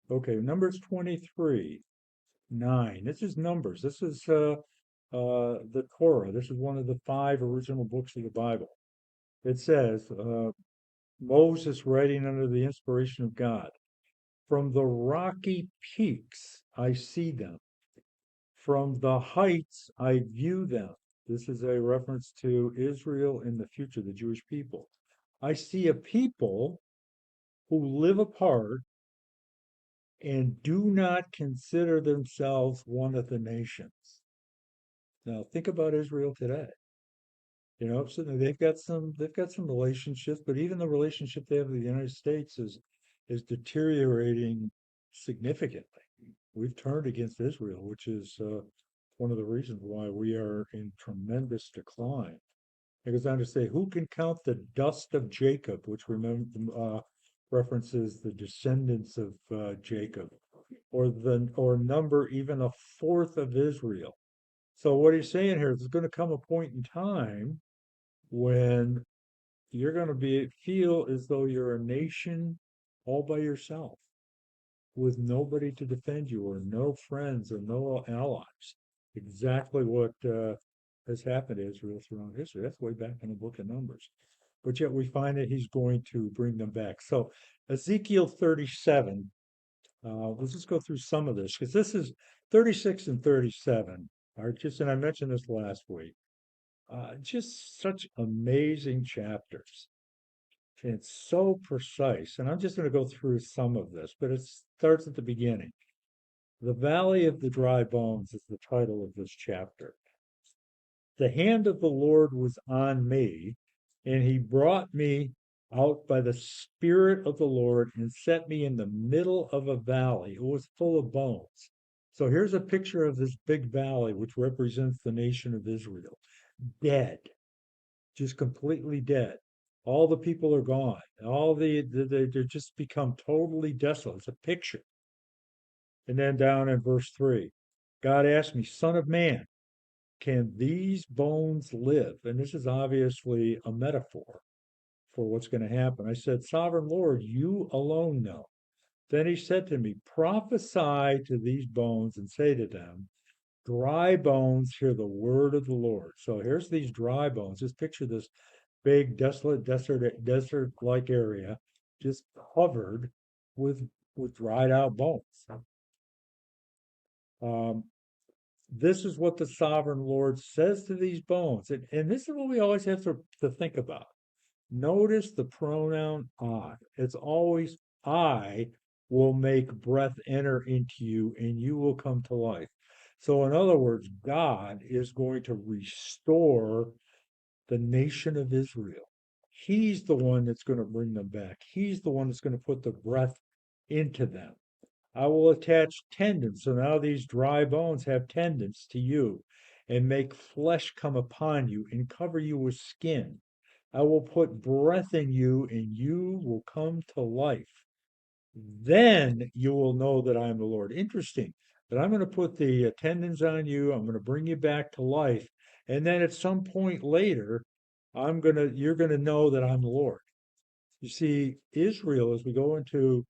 A: okay, Numbers 23. 9. This is Numbers. This is the Torah. This is one of the 5 original books of the Bible. It says, Moses writing under the inspiration of God, from the rocky peaks I see them. From the heights I view them. This is a reference to Israel in the future, the Jewish people. I see a people who live apart and do not consider themselves one of the nations. Now think about Israel today. You know, so they've got some relationships, but even the relationship they have with the United States is deteriorating significantly. We've turned against Israel, which is one of the reasons why we are in tremendous decline. It goes on to say, who can count the dust of Jacob, which references the descendants of Jacob, or number even a fourth of Israel. So what he's saying here is there's going to come a point in time when you're going to feel as though you're a nation all by yourself with nobody to defend you or no friends or no allies. Exactly what has happened to Israel throughout history. That's way back in the book of Numbers. But yet we find that he's going to bring them back. So Ezekiel 37, let's just go through some of this because this is 36 and 37 are just, and I mentioned this last week, just such amazing chapters. And it's so precise. And I'm just going to go through some of this, but it starts at the beginning. The Valley of the Dry Bones is the title of this chapter. The hand of the Lord was on me, and he brought me out by the Spirit of the Lord and set me in the middle of a valley. It was full of bones. So here's a picture of this big valley, which represents the nation of Israel. Dead, just completely dead. All the people are gone. They're just become totally desolate. It's a picture. And then down in verse 3, God asked me, Son of man, can these bones live? And this is obviously a metaphor for what's going to happen. I said, Sovereign Lord, you alone know. Then he said to me, prophesy to these bones and say to them, dry bones, hear the word of the Lord. So here's these dry bones. Just picture this big, desolate, desert-like area, just covered with dried out bones. This is what the sovereign Lord says to these bones. And this is what we always have to think about. Notice the pronoun I. It's always I will make breath enter into you and you will come to life. So, in other words, God is going to restore the nation of Israel. He's the one that's going to bring them back. He's the one that's going to put the breath into them. I will attach tendons. So now these dry bones have tendons to you and make flesh come upon you and cover you with skin. I will put breath in you and you will come to life. Then you will know that I am the Lord. Interesting that I'm going to put the tendons on you. I'm going to bring you back to life. And then at some point later, you're going to know that I'm the Lord. You see, Israel, as we go into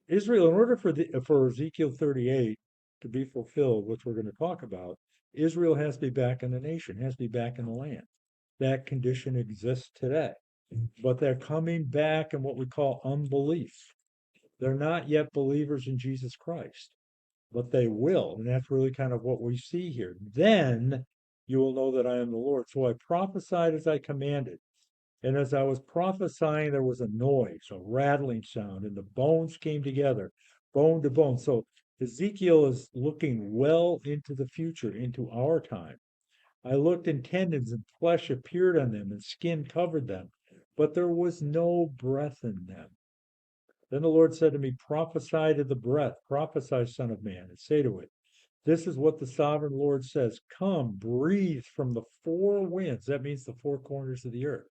A: Israel, in order for Ezekiel 38 to be fulfilled, which we're going to talk about, Israel has to be back in the nation, has to be back in the land. That condition exists today. But they're coming back in what we call unbelief. They're not yet believers in Jesus Christ, but they will. And that's really kind of what we see here. Then you will know that I am the Lord. So I prophesied as I commanded. And as I was prophesying, there was a noise, a rattling sound, and the bones came together, bone to bone. So Ezekiel is looking well into the future, into our time. I looked, and tendons and flesh appeared on them, and skin covered them, but there was no breath in them. Then the Lord said to me, prophesy to the breath, prophesy, Son of Man, and say to it, this is what the sovereign Lord says, come, breathe from the four winds. That means the four corners of the earth.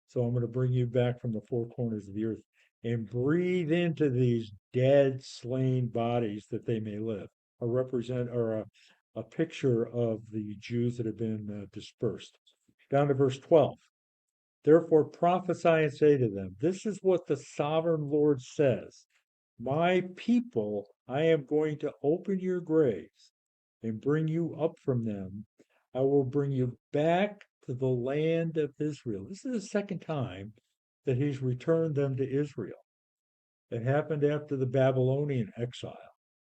A: So I'm going to bring you back from the four corners of the earth and breathe into these dead, slain bodies that they may live. A picture of the Jews that have been dispersed. Down to verse 12. Therefore prophesy and say to them, this is what the sovereign Lord says. my people, I am going to open your graves and bring you up from them. I will bring you back to the land of Israel. This is the second time that he's returned them to Israel. It happened after the Babylonian exile.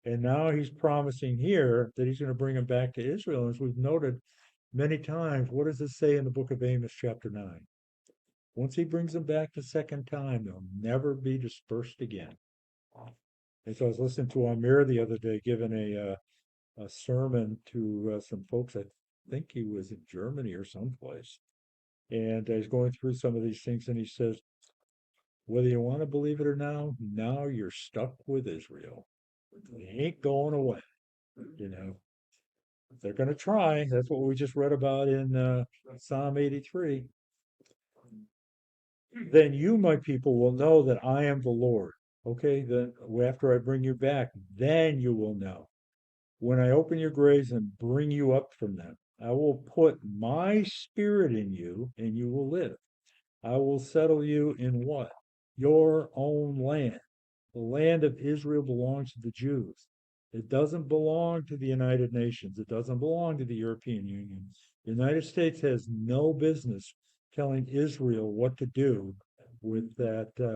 A: And now he's promising here that he's going to bring them back to Israel. As we've noted many times, what does it say in the book of Amos, chapter 9? Once he brings them back the second time, they'll never be dispersed again. And so I was listening to Amir the other day giving a sermon to some folks. I think he was in Germany or someplace. And he's going through some of these things, and he says, whether you want to believe it or not, now you're stuck with Israel. They ain't going away. You know, they're going to try. That's what we just read about in Psalm 83. Then you, my people, will know that I am the Lord. Okay, then after I bring you back, then you will know. When I open your graves and bring you up from them, I will put my spirit in you and you will live. I will settle you in what? Your own land. The land of Israel belongs to the Jews. It doesn't belong to the United Nations. It doesn't belong to the European Union. The United States has no business telling Israel what to do with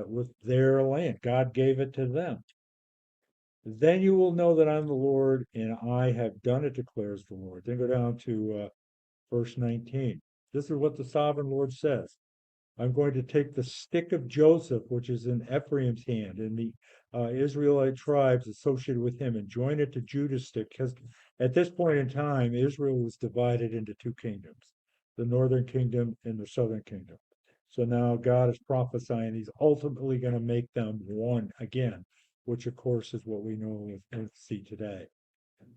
A: with their land. God gave it to them. Then you will know that I'm the Lord and I have done it, declares the Lord. Then go down to verse 19. This is what the sovereign Lord says. I'm going to take the stick of Joseph, which is in Ephraim's hand, and the Israelite tribes associated with him, and join it to Judah's stick. Because at this point in time, Israel was divided into two kingdoms, the northern kingdom and the southern kingdom. So now God is prophesying he's ultimately going to make them one again, which of course is what we know and see today.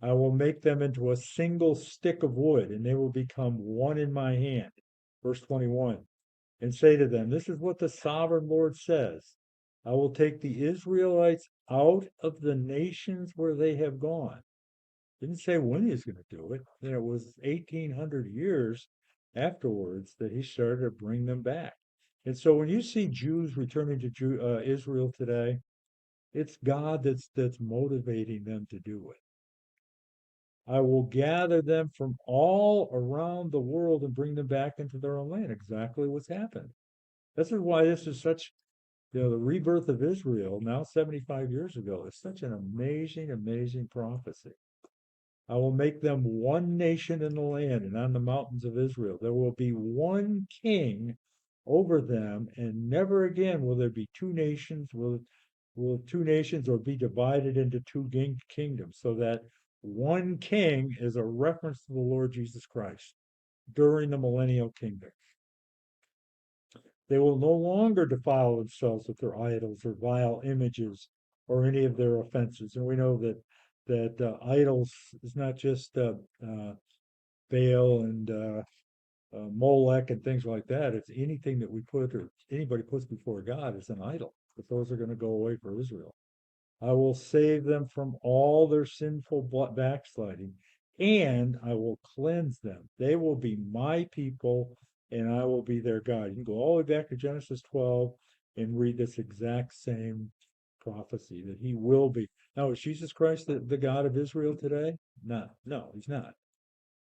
A: I will make them into a single stick of wood, and they will become one in my hand. Verse 21. And say to them, this is what the sovereign Lord says. I will take the Israelites out of the nations where they have gone. Didn't say when he's going to do it. And it was 1800 years afterwards that he started to bring them back. And so when you see Jews returning to Israel today, it's God that's motivating them to do it. I will gather them from all around the world and bring them back into their own land. Exactly what's happened. This is why this is such, the rebirth of Israel now 75 years ago is such an amazing, amazing prophecy. I will make them one nation in the land and on the mountains of Israel. There will be one king over them, and never again will there be two nations. Will two nations or be divided into two kingdoms, so that one king is a reference to the Lord Jesus Christ during the millennial kingdom. They will no longer defile themselves with their idols or vile images or any of their offenses. And we know that idols is not just Baal and Molech and things like that. It's anything that we put or anybody puts before God is an idol. But those are going to go away for Israel. I will save them from all their sinful backsliding, and I will cleanse them. They will be my people, and I will be their God. You can go all the way back to Genesis 12 and read this exact same prophecy that he will be. Now, is Jesus Christ the God of Israel today? No, he's not.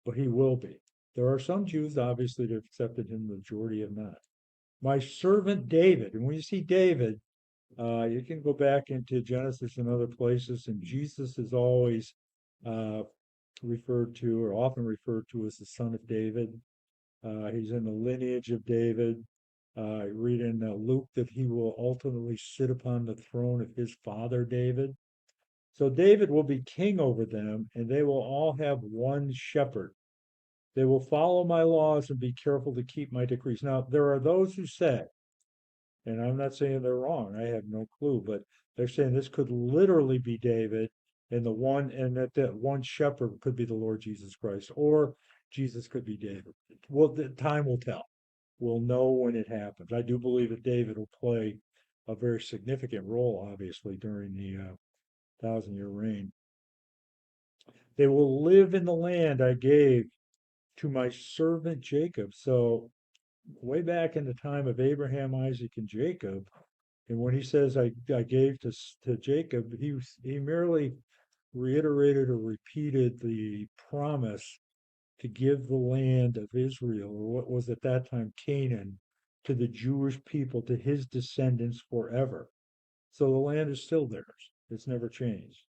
A: But he will be. There are some Jews, obviously, that have accepted him, the majority have not. My servant David, and when you see David, you can go back into Genesis and other places, and Jesus is always referred to or often referred to as the son of David. He's in the lineage of David. Read in Luke that he will ultimately sit upon the throne of his father David. So David will be king over them, and they will all have one shepherd. They will follow my laws and be careful to keep my decrees. Now, there are those who say, and I'm not saying they're wrong, I have no clue, but they're saying this could literally be David, and that one shepherd could be the Lord Jesus Christ, or Jesus could be David. Well, the time will tell. We'll know when it happens. I do believe that David will play a very significant role, obviously, during the 1,000-year reign. They will live in the land I gave to my servant Jacob. So way back in the time of Abraham, Isaac, and Jacob, And when he says, I gave to Jacob, he merely reiterated or repeated the promise to give the land of Israel, or what was at that time Canaan, to the Jewish people, to his descendants forever. So the land is still theirs. It's never changed.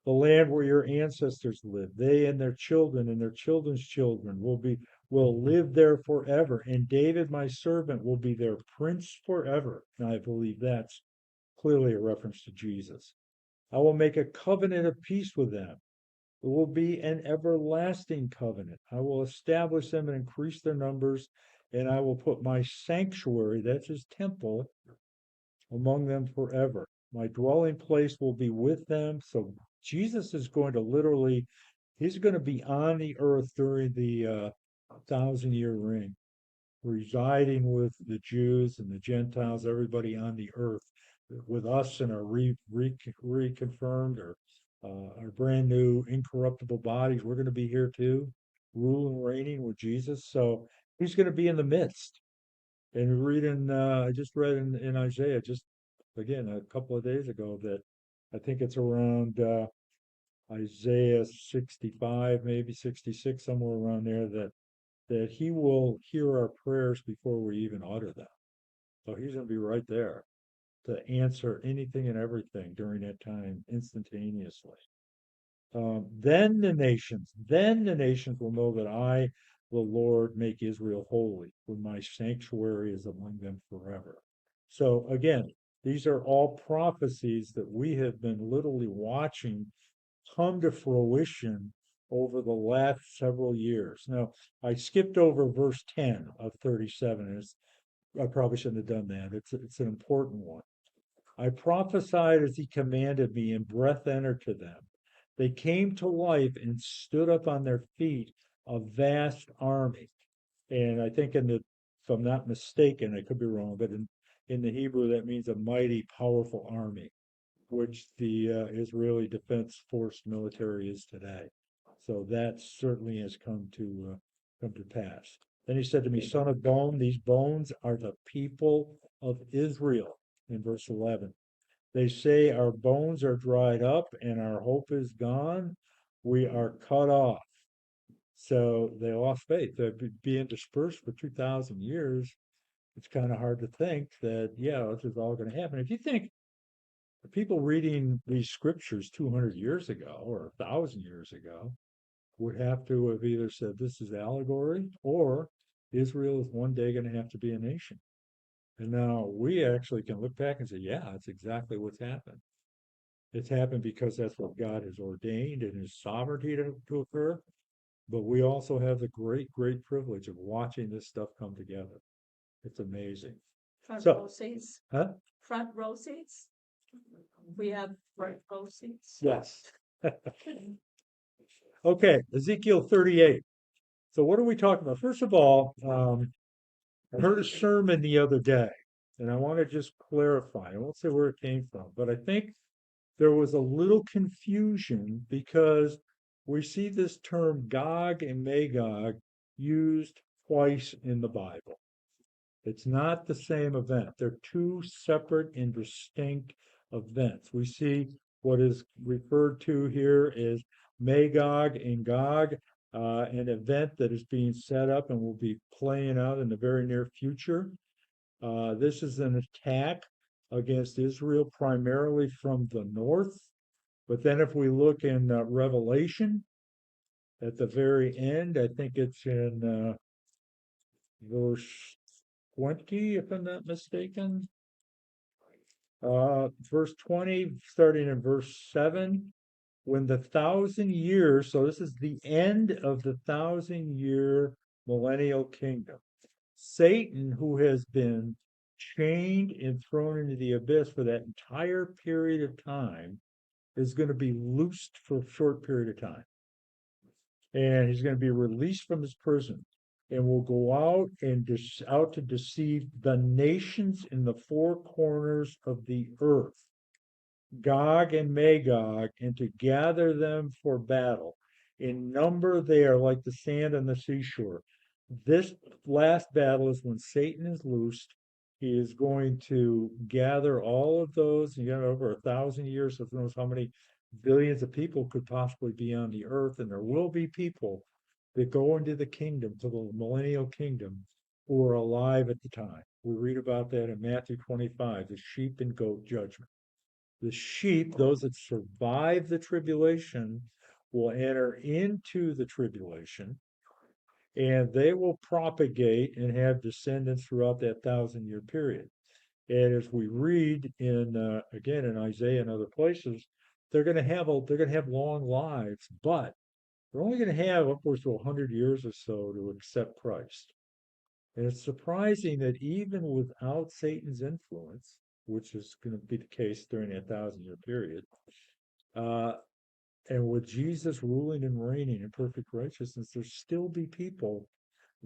A: The land where your ancestors lived, they and their children and their children's children will live there forever. And David, my servant, will be their prince forever. And I believe that's clearly a reference to Jesus. I will make a covenant of peace with them. It will be an everlasting covenant. I will establish them and increase their numbers, and I will put my sanctuary, that's his temple, among them forever. My dwelling place will be with them. So Jesus is going to literally, he's going to be on the earth during the 1,000-year reign, residing with the Jews and the Gentiles, everybody on the earth, with us and our reconfirmed or our brand new incorruptible bodies. We're going to be here too, ruling and reigning with Jesus. So he's going to be in the midst. And I just read in Isaiah, just again, a couple of days ago, that I think it's around Isaiah 65, maybe 66, somewhere around there, that he will hear our prayers before we even utter them. So he's going to be right there to answer anything and everything during that time instantaneously. Then the nations will know that I, the Lord, make Israel holy, for my sanctuary is among them forever. So again, these are all prophecies that we have been literally watching come to fruition over the last several years. Now, I skipped over verse 10 of 37. I probably shouldn't have done that. It's an important one. I prophesied as he commanded me, and breath entered to them. They came to life and stood up on their feet, a vast army. And I think if I'm not mistaken, I could be wrong, but in the Hebrew, that means a mighty, powerful army, which the Israeli Defense Force military is today. So that certainly has come to pass. Then he said to me, son of bone, these bones are the people of Israel, in verse 11. They say our bones are dried up and our hope is gone. We are cut off. So they lost faith. They're being dispersed for 2,000 years. It's kind of hard to think that, yeah, this is all going to happen. If you think the people reading these scriptures 200 years ago or 1,000 years ago would have to have either said this is allegory or Israel is one day going to have to be a nation. And now we actually can look back and say, yeah, that's exactly what's happened. It's happened because that's what God has ordained in his sovereignty to occur. But we also have the great, great privilege of watching this stuff come together. It's amazing.
C: Front
A: So-
C: row seats.
A: Huh?
C: Front row seats. We have front row seats.
A: Yes. Okay, Ezekiel 38. So what are we talking about? First of all, I heard a sermon the other day, and I want to just clarify. I won't say where it came from, but I think there was a little confusion because we see this term Gog and Magog used twice in the Bible. It's not the same event. They're two separate and distinct events. We see what is referred to here as Magog and Gog, an event that is being set up and will be playing out in the very near future. This is an attack against Israel primarily from the north. But then if we look in Revelation at the very end, I think it's in verse 20, if I'm not mistaken. Verse 20, starting in verse 7, when the 1,000 years, so this is the end of the 1,000-year millennial kingdom. Satan, who has been chained and thrown into the abyss for that entire period of time, is going to be loosed for a short period of time. And he's going to be released from his prison and will go out and out to deceive the nations in the four corners of the earth, Gog and Magog, and to gather them for battle. In number, they are like the sand on the seashore. This last battle is when Satan is loosed He is going to gather all of those, you got over 1,000 years, who knows how many billions of people could possibly be on the earth, and there will be people that go into the kingdom, to the millennial kingdom, who are alive at the time. We read about that in Matthew 25, the sheep and goat judgment. The sheep, those that survive the tribulation, will enter into the tribulation, and they will propagate and have descendants throughout that 1,000-year period. And as we read in again in Isaiah and other places, they're going to have long lives, but they're only going to have upwards of 100 years or so to accept Christ. And it's surprising that even without Satan's influence, which is going to be the case during that 1,000-year period, and with Jesus ruling and reigning in perfect righteousness, there still be people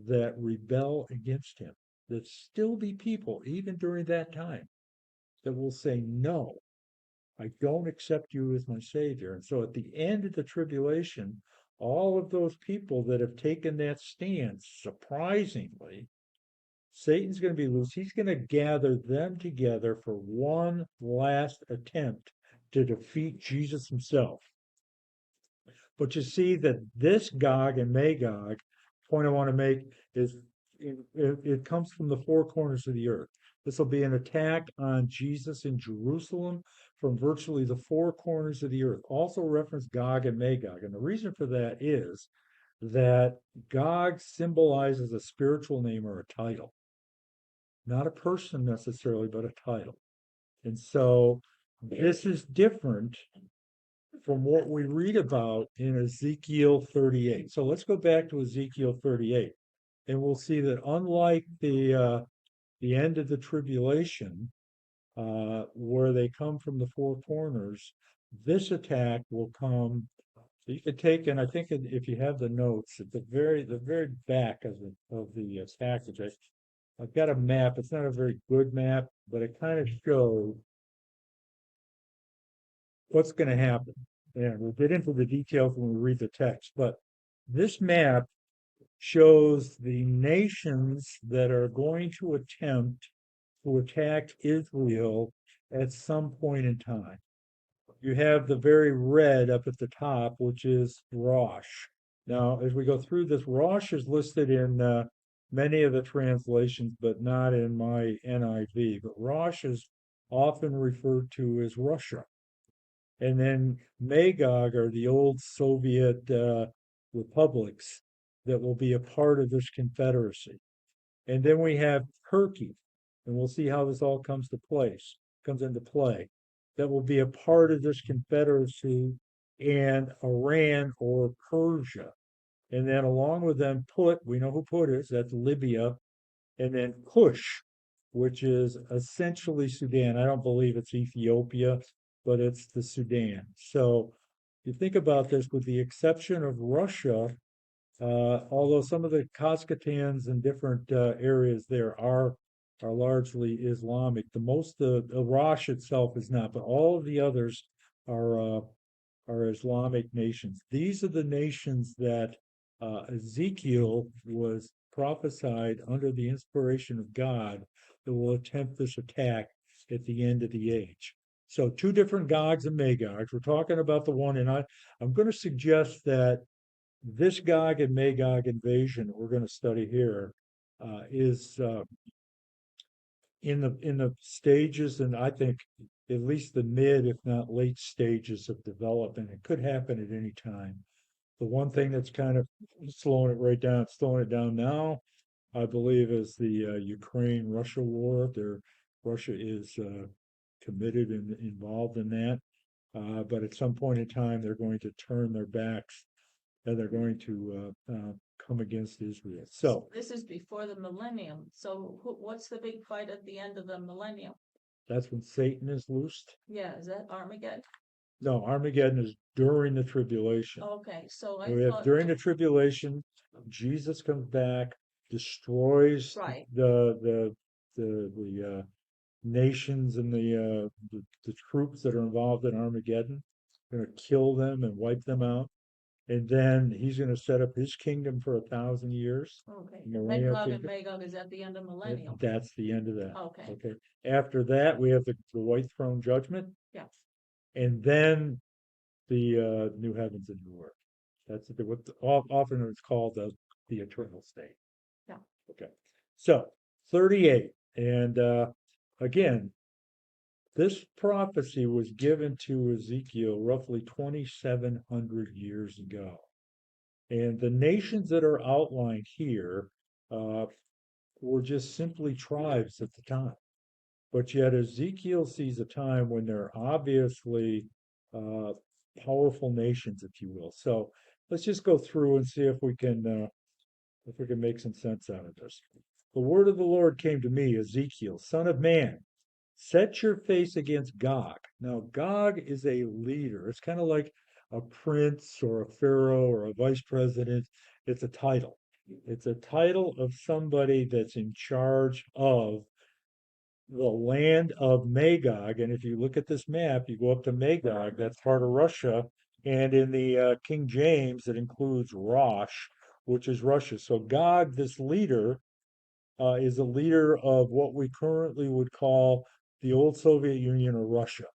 A: that rebel against him. There still be people, even during that time, that will say, no, I don't accept you as my Savior. And so at the end of the tribulation, all of those people that have taken that stance, surprisingly, Satan's going to be loose. He's going to gather them together for one last attempt to defeat Jesus himself. But you see that this Gog and Magog, point I want to make is it comes from the four corners of the earth. This will be an attack on Jesus in Jerusalem from virtually the four corners of the earth. Also reference Gog and Magog. And the reason for that is that Gog symbolizes a spiritual name or a title, not a person necessarily, but a title. And so this is different from what we read about in Ezekiel 38. So let's go back to Ezekiel 38, and we'll see that unlike the end of the tribulation, where they come from the four corners, this attack will come. You can take, and I think if you have the notes at the very back of the package, I've got a map. It's not a very good map, but it kind of shows what's going to happen. And we'll get into the details when we read the text. But this map shows the nations that are going to attempt to attack Israel at some point in time. You have the very red up at the top, which is Rosh. Now, as we go through this, Rosh is listed in many of the translations, but not in my NIV. But Rosh is often referred to as Russia. And then Magog are the old Soviet republics that will be a part of this confederacy. And then we have Turkey, and we'll see how this all comes into play. That will be a part of this confederacy, and Iran or Persia. And then along with them, Put, we know who Put is, that's Libya, and then Kush, which is essentially Sudan. I don't believe it's Ethiopia, but it's the Sudan. So you think about this, with the exception of Russia, although some of the Kazakhstans and different areas there are largely Islamic, the Rosh itself is not, but all of the others are Islamic nations. These are the nations that Ezekiel was prophesied under the inspiration of God that will attempt this attack at the end of the age. So two different Gogs and Magogs. We're talking about the one, and I'm going to suggest that this Gog and Magog invasion that we're going to study here is in the stages, and I think at least the mid, if not late stages of development. It could happen at any time. The one thing that's kind of slowing it down now, I believe, is the Ukraine-Russia war. Russia is committed and involved in that. But at some point in time, they're going to turn their backs and they're going to come against Israel. So
C: this is before the millennium. So what's the big fight at the end of the millennium?
A: that's when Satan is loosed.
C: Yeah, is that Armageddon?
A: No, Armageddon is during the tribulation.
C: Okay, so I
A: We have
C: thought,
A: during the tribulation, Jesus comes back, destroys
C: right,
A: the nations and the troops that are involved in Armageddon, going to kill them and wipe them out. And then he's going to set up his kingdom for 1,000 years.
C: Okay.
A: Millennial
C: Magog and
A: kingdom.
C: Magog is at the end of millennium.
A: That's the end of that.
C: Okay.
A: Okay. After that, we have the white throne judgment,
C: Yeah.
A: and then the new heavens and new earth. That's what often it's called the eternal state.
C: Yeah.
A: Okay. So 38, and again, this prophecy was given to Ezekiel roughly 2,700 years ago. And the nations that are outlined here were just simply tribes at the time. But yet Ezekiel sees a time when they're obviously uh, powerful nations, if you will. So let's just go through and see if we can make some sense out of this. The word of the Lord came to me, Ezekiel, son of man, set your face against Gog. Now, Gog is a leader. It's kind of like a prince or a pharaoh or a vice president. It's a title. It's a title of somebody that's in charge of the land of Magog. And if you look at this map, you go up to Magog, that's part of Russia. And in the King James, it includes Rosh, which is Russia. So Gog, this leader, is a leader of what we currently would call the old Soviet Union or Russia.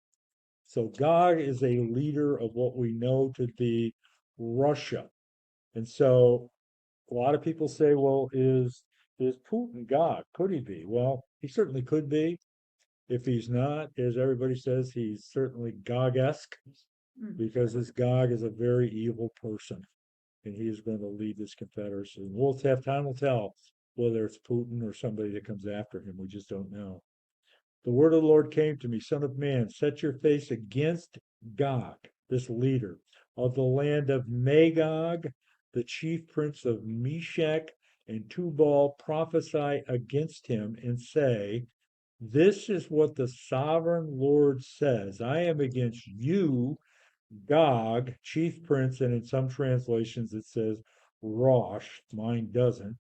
A: So Gog is a leader of what we know to be Russia. And so a lot of people say, well, is Putin God? Could he be? Well, he certainly could be. If he's not, as everybody says, he's certainly Gog-esque, because this Gog is a very evil person, and he is going to lead this confederacy. And we'll have time will tell whether it's Putin or somebody that comes after him. We just don't know. The word of the Lord came to me, son of man, set your face against Gog, this leader of the land of Magog, the chief prince of Meshech and Tubal, prophesy against him and say, this is what the sovereign Lord says. I am against you, Gog, chief prince, and in some translations it says Rosh. Mine doesn't.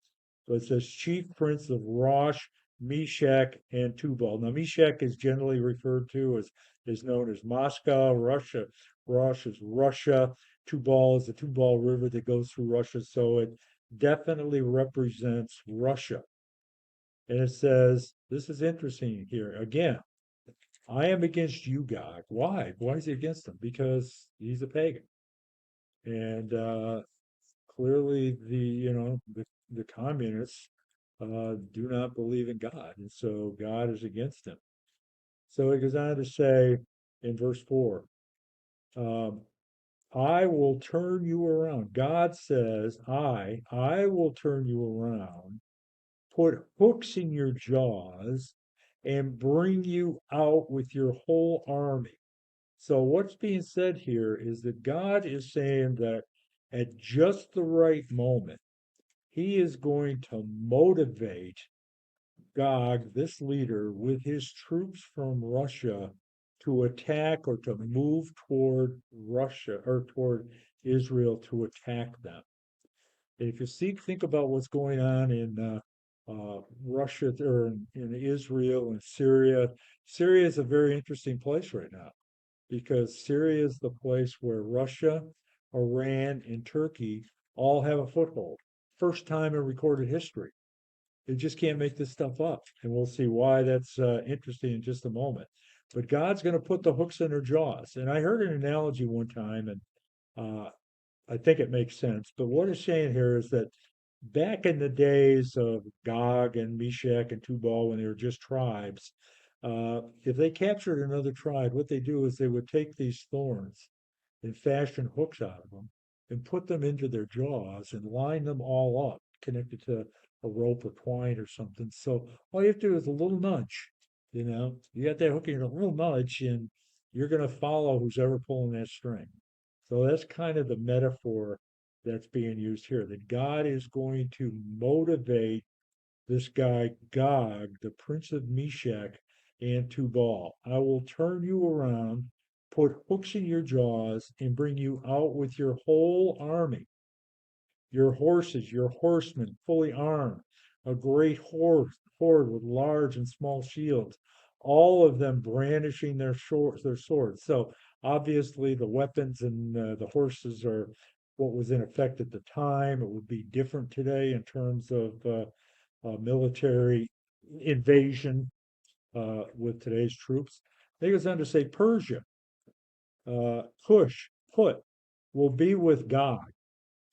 A: But it says chief prince of Rosh, Meshech, and Tubal. Now, Meshech is generally referred to as is known as Moscow, Russia. Rosh is Russia. Tubal is the Tubal River that goes through Russia. So it definitely represents Russia. And it says, this is interesting here. Again, I am against you, God. Why? Why is he against him? Because he's a pagan. And clearly the communists do not believe in God. And so God is against him. So it goes on to say in verse 4, I will turn you around. God says, I will turn you around, put hooks in your jaws, and bring you out with your whole army. So what's being said here is that God is saying that at just the right moment, he is going to motivate Gog, this leader, with his troops from Russia to attack or to move toward Russia or toward Israel to attack them. And if you think about what's going on in Russia or in Israel and Syria, Syria is a very interesting place right now because Syria is the place where Russia, Iran, and Turkey all have a foothold. First time in recorded history. You just can't make this stuff up. And we'll see why that's interesting in just a moment. But God's going to put the hooks in their jaws. And I heard an analogy one time, and I think it makes sense. But what it's saying here is that back in the days of Gog and Meshech and Tubal, when they were just tribes, if they captured another tribe, what they do is they would take these thorns and fashion hooks out of them and put them into their jaws and line them all up, connected to a rope or twine or something. So all you have to do is a little nudge. You got that hook in a little nudge, and you're going to follow who's ever pulling that string. So that's kind of the metaphor that's being used here, that God is going to motivate this guy, Gog, the prince of Meshech and Tubal. I will turn you around, put hooks in your jaws, and bring you out with your whole army, your horses, your horsemen, fully armed, a great horde with large and small shields, all of them brandishing their swords. So obviously the weapons and the horses are what was in effect at the time. It would be different today in terms of military invasion with today's troops. He goes on to say Persia, Cush, Put, will be with God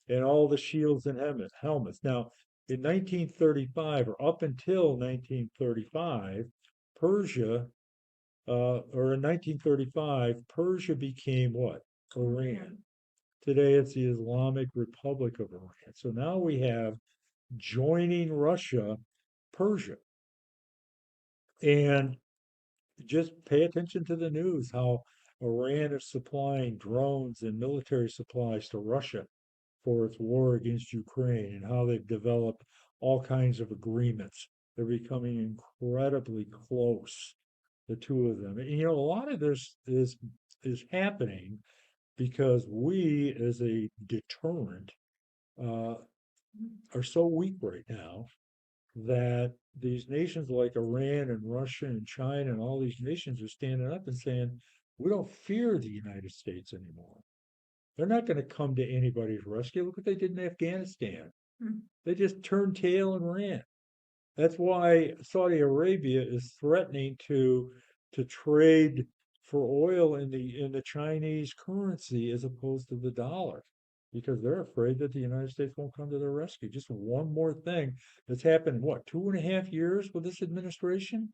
A: and all the shields and helmets. Now, in 1935, or up until 1935, Persia, or in 1935, Persia became what? Iran. Today it's the Islamic Republic of Iran. So now we have joining Russia, Persia. And just pay attention to the news, how Iran is supplying drones and military supplies to Russia for its war against Ukraine, and how they've developed all kinds of agreements. They're becoming incredibly close, the two of them. And, a lot of this is happening because we, as a deterrent, are so weak right now that these nations like Iran and Russia and China and all these nations are standing up and saying, we don't fear the United States anymore. They're not going to come to anybody's rescue. Look what they did in Afghanistan. They just turned tail and ran. That's why Saudi Arabia is threatening to trade for oil in the Chinese currency as opposed to the dollar, because they're afraid that the United States won't come to their rescue. Just one more thing that's happened, what, 2.5 years with this administration?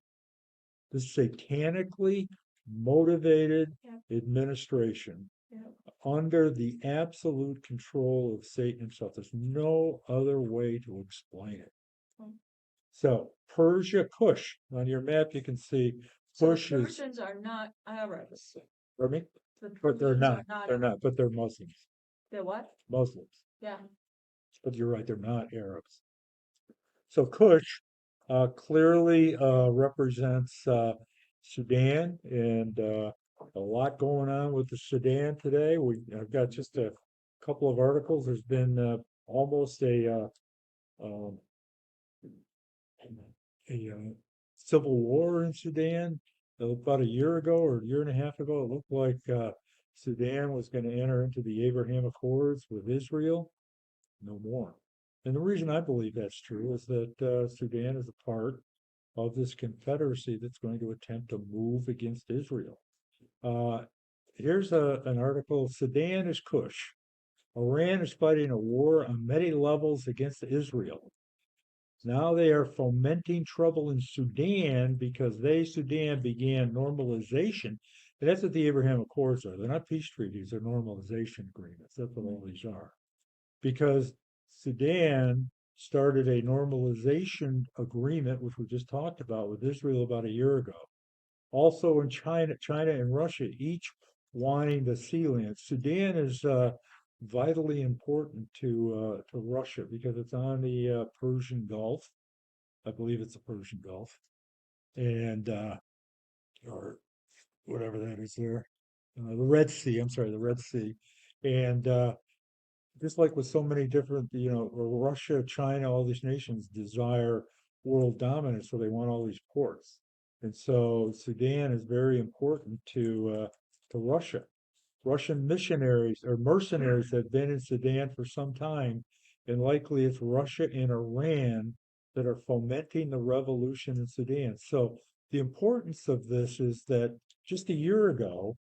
A: This satanically motivated administration under the absolute control of Satan himself. There's no other way to explain it. So Persia, Kush, on your map you can see
C: So the
A: Kush is,
C: Persians are not Arabs.
A: pardon me?
C: The
A: But they're
C: Persians
A: not,
C: are
A: they're not, but they're Muslims.
C: They're what?
A: Muslims.
C: Yeah.
A: But you're right, they're not Arabs. So Kush clearly represents Sudan, and a lot going on with the Sudan today. I've got just a couple of articles. There's been almost um, a civil war in Sudan about a year ago or a year and a half ago. It looked like Sudan was going to enter into the Abraham Accords with Israel. No more. And the reason I believe that's true is that Sudan is a part of this confederacy that's going to attempt to move against Israel. Here's an article, Sudan is Kush. Iran is fighting a war on many levels against Israel. Now they are fomenting trouble in Sudan because Sudan, began normalization. And that's what the Abraham Accords are. They're not peace treaties, they're normalization agreements. That's what all these are. Because Sudan started a normalization agreement, which we just talked about, with Israel about a year ago. Also in China and Russia, each wanting the sea land. Sudan is vitally important to Russia because it's on the Persian Gulf. I believe it's the Persian Gulf, and or whatever that is there, the Red Sea. I'm sorry, the Red Sea, and just like with so many different, Russia, China, all these nations desire world dominance, so they want all these ports. And so Sudan is very important to Russia. Russian missionaries or mercenaries have been in Sudan for some time, and likely it's Russia and Iran that are fomenting the revolution in Sudan. So the importance of this is that just a year ago,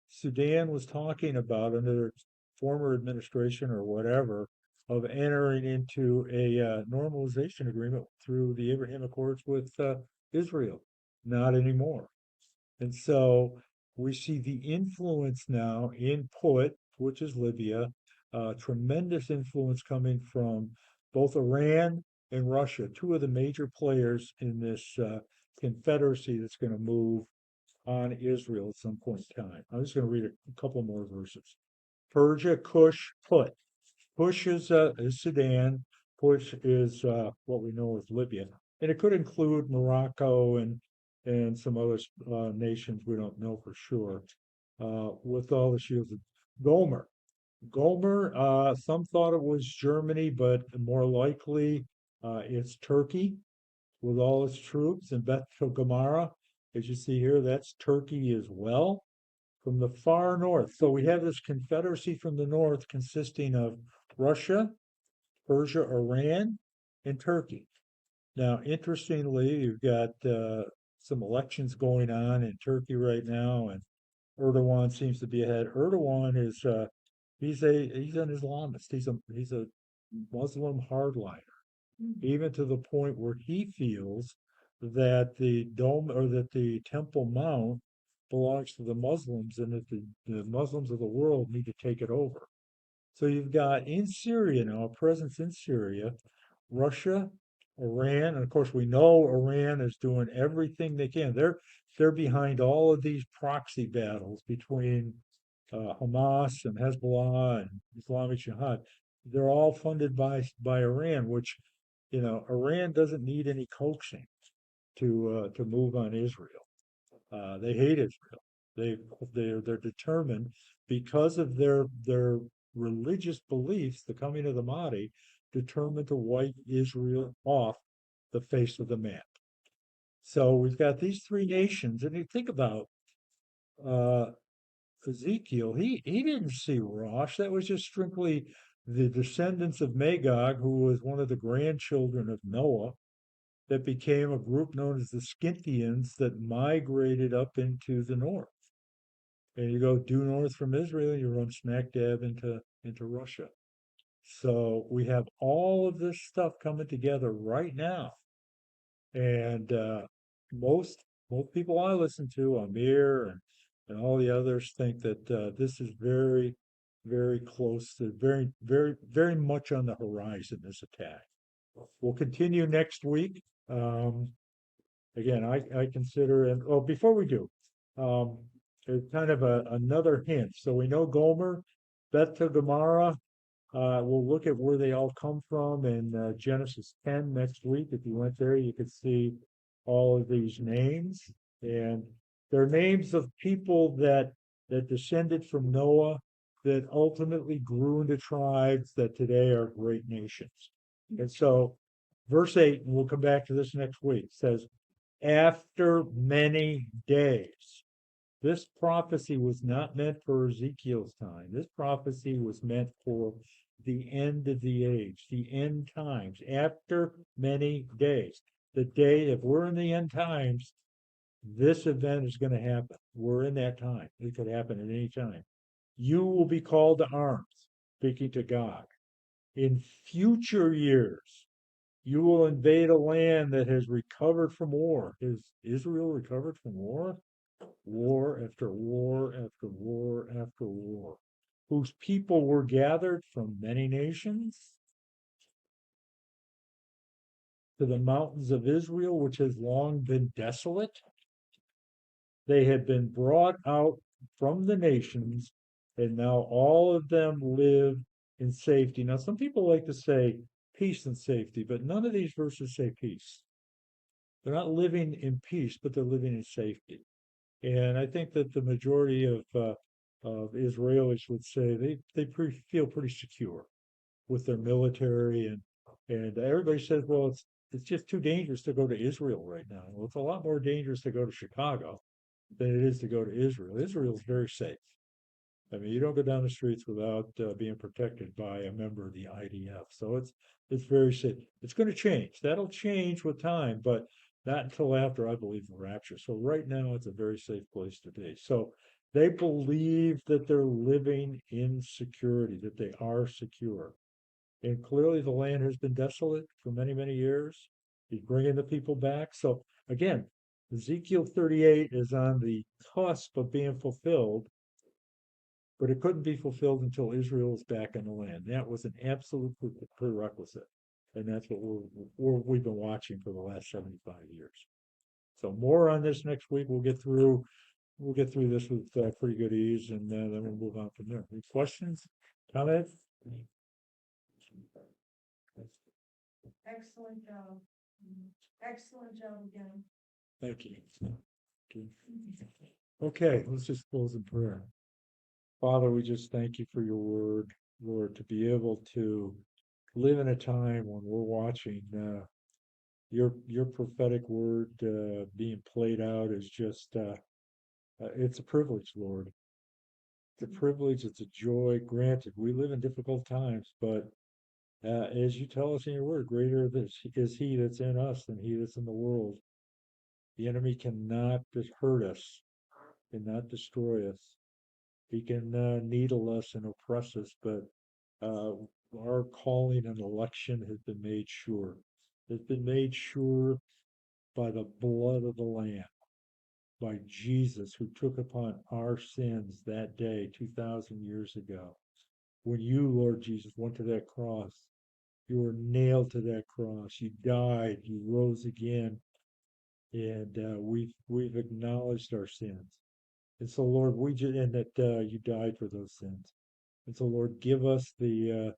A: Sudan was talking about, under their former administration or whatever, of entering into a normalization agreement through the Abraham Accords with Israel. Not anymore. And so we see the influence now in Put, which is Libya, tremendous influence coming from both Iran and Russia, two of the major players in this confederacy that's going to move on Israel at some point in time. I'm just going to read a couple more verses. Persia, Cush, Put. Cush is Sudan. Push is what we know as Libya, and it could include Morocco and some other nations we don't know for sure. With all the shields, Gomer. Gomer. Some thought it was Germany, but more likely it's Turkey with all its troops. And Beth Gomara, as you see here, that's Turkey as well. from the far north. So we have this confederacy from the north consisting of Russia, Persia, Iran, and Turkey. Now, interestingly, you've got some elections going on in Turkey right now, and Erdogan seems to be ahead. Erdogan is he's an Islamist. He's a Muslim hardliner, even to the point where he feels that the dome or that the Temple Mount belongs to the Muslims, and that the Muslims of the world need to take it over. So you've got in Syria now, a presence in Syria, Russia, Iran, and of course we know Iran is doing everything they can. They're behind all of these proxy battles between Hamas and Hezbollah and Islamic Jihad. They're all funded by Iran, which Iran doesn't need any coaxing to move on Israel. They hate Israel. They're determined because of their religious beliefs, the coming of the Mahdi, determined to wipe Israel off the face of the map. So we've got these three nations, and you think about Ezekiel, he didn't see Rosh. That was just strictly the descendants of Magog, who was one of the grandchildren of Noah, that became a group known as the Scythians that migrated up into the north. And you go due north from Israel, you run smack dab into Russia. So we have all of this stuff coming together right now. And most people I listen to, Amir and all the others, think that this is very, very close to very, very, very much on the horizon, this attack. We'll continue next week. Again, I consider, and before we do, there's kind of another hint. So we know Gomer, Beth to Gemara. We'll look at where they all come from in Genesis 10 next week. If you went there, you could see all of these names, and they're names of people that descended from Noah, that ultimately grew into tribes that today are great nations. And so, verse 8, and we'll come back to this next week, says, after many days. This prophecy was not meant for Ezekiel's time. This prophecy was meant for the end of the age, the end times, after many days. The day, if we're in the end times, this event is going to happen. We're in that time. It could happen at any time. You will be called to arms, speaking to God. In future years, you will invade a land that has recovered from war. Is Israel recovered from war? War after war after war after war, whose people were gathered from many nations to the mountains of Israel, which has long been desolate. They had been brought out from the nations, and now all of them live in safety. Now, some people like to say peace and safety, but none of these verses say peace. They're not living in peace, but they're living in safety. And I think that the majority of Israelis would say they feel pretty secure with their military, and everybody says, well, it's just too dangerous to go to Israel right now. Well, it's a lot more dangerous to go to Chicago than it is to go to Israel. Israel is very safe. I mean, you don't go down the streets without being protected by a member of the IDF. So it's very safe. It's going to change. That'll change with time, but not until after, I believe, the rapture. So right now, it's a very safe place to be. So they believe that they're living in security, that they are secure. And clearly the land has been desolate for many, many years. He's bringing the people back. So again, Ezekiel 38 is on the cusp of being fulfilled, but it couldn't be fulfilled until Israel is back in the land. That was an absolute prerequisite. And that's what we've been watching for the last 75 years. So more on this next week. We'll get through this with pretty good ease, and then we'll move on from there. Any questions, comments?
B: Excellent job. Excellent job again.
A: Thank you. Okay, let's just close in prayer. Father, we just thank you for your word, Lord, to be able to live in a time when we're watching your prophetic word being played out is just it's a privilege, Lord. it's a privilege, it's a joy. Granted, we live in difficult times, but as you tell us in your word, greater is he that's in us than he that's in the world. The enemy cannot hurt us, cannot destroy us. He can needle us and oppress us, but uh, our calling and election has been made sure. It's been made sure by the blood of the Lamb, by Jesus, who took upon our sins that day 2,000 years ago. When you, Lord Jesus, went to that cross, you were nailed to that cross. You died. You rose again, and we've acknowledged our sins. And so, Lord, and that you died for those sins. And so, Lord, give us the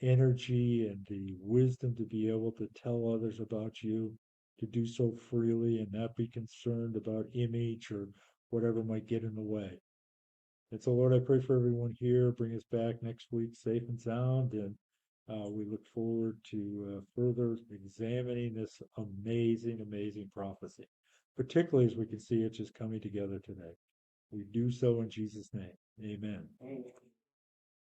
A: energy and the wisdom to be able to tell others about you, to do so freely and not be concerned about image or whatever might get in the way. And so, Lord, I pray for everyone here. Bring us back next week safe and sound. And we look forward to further examining this amazing, amazing prophecy, particularly as we can see it just coming together today. We do so in Jesus' name. Amen.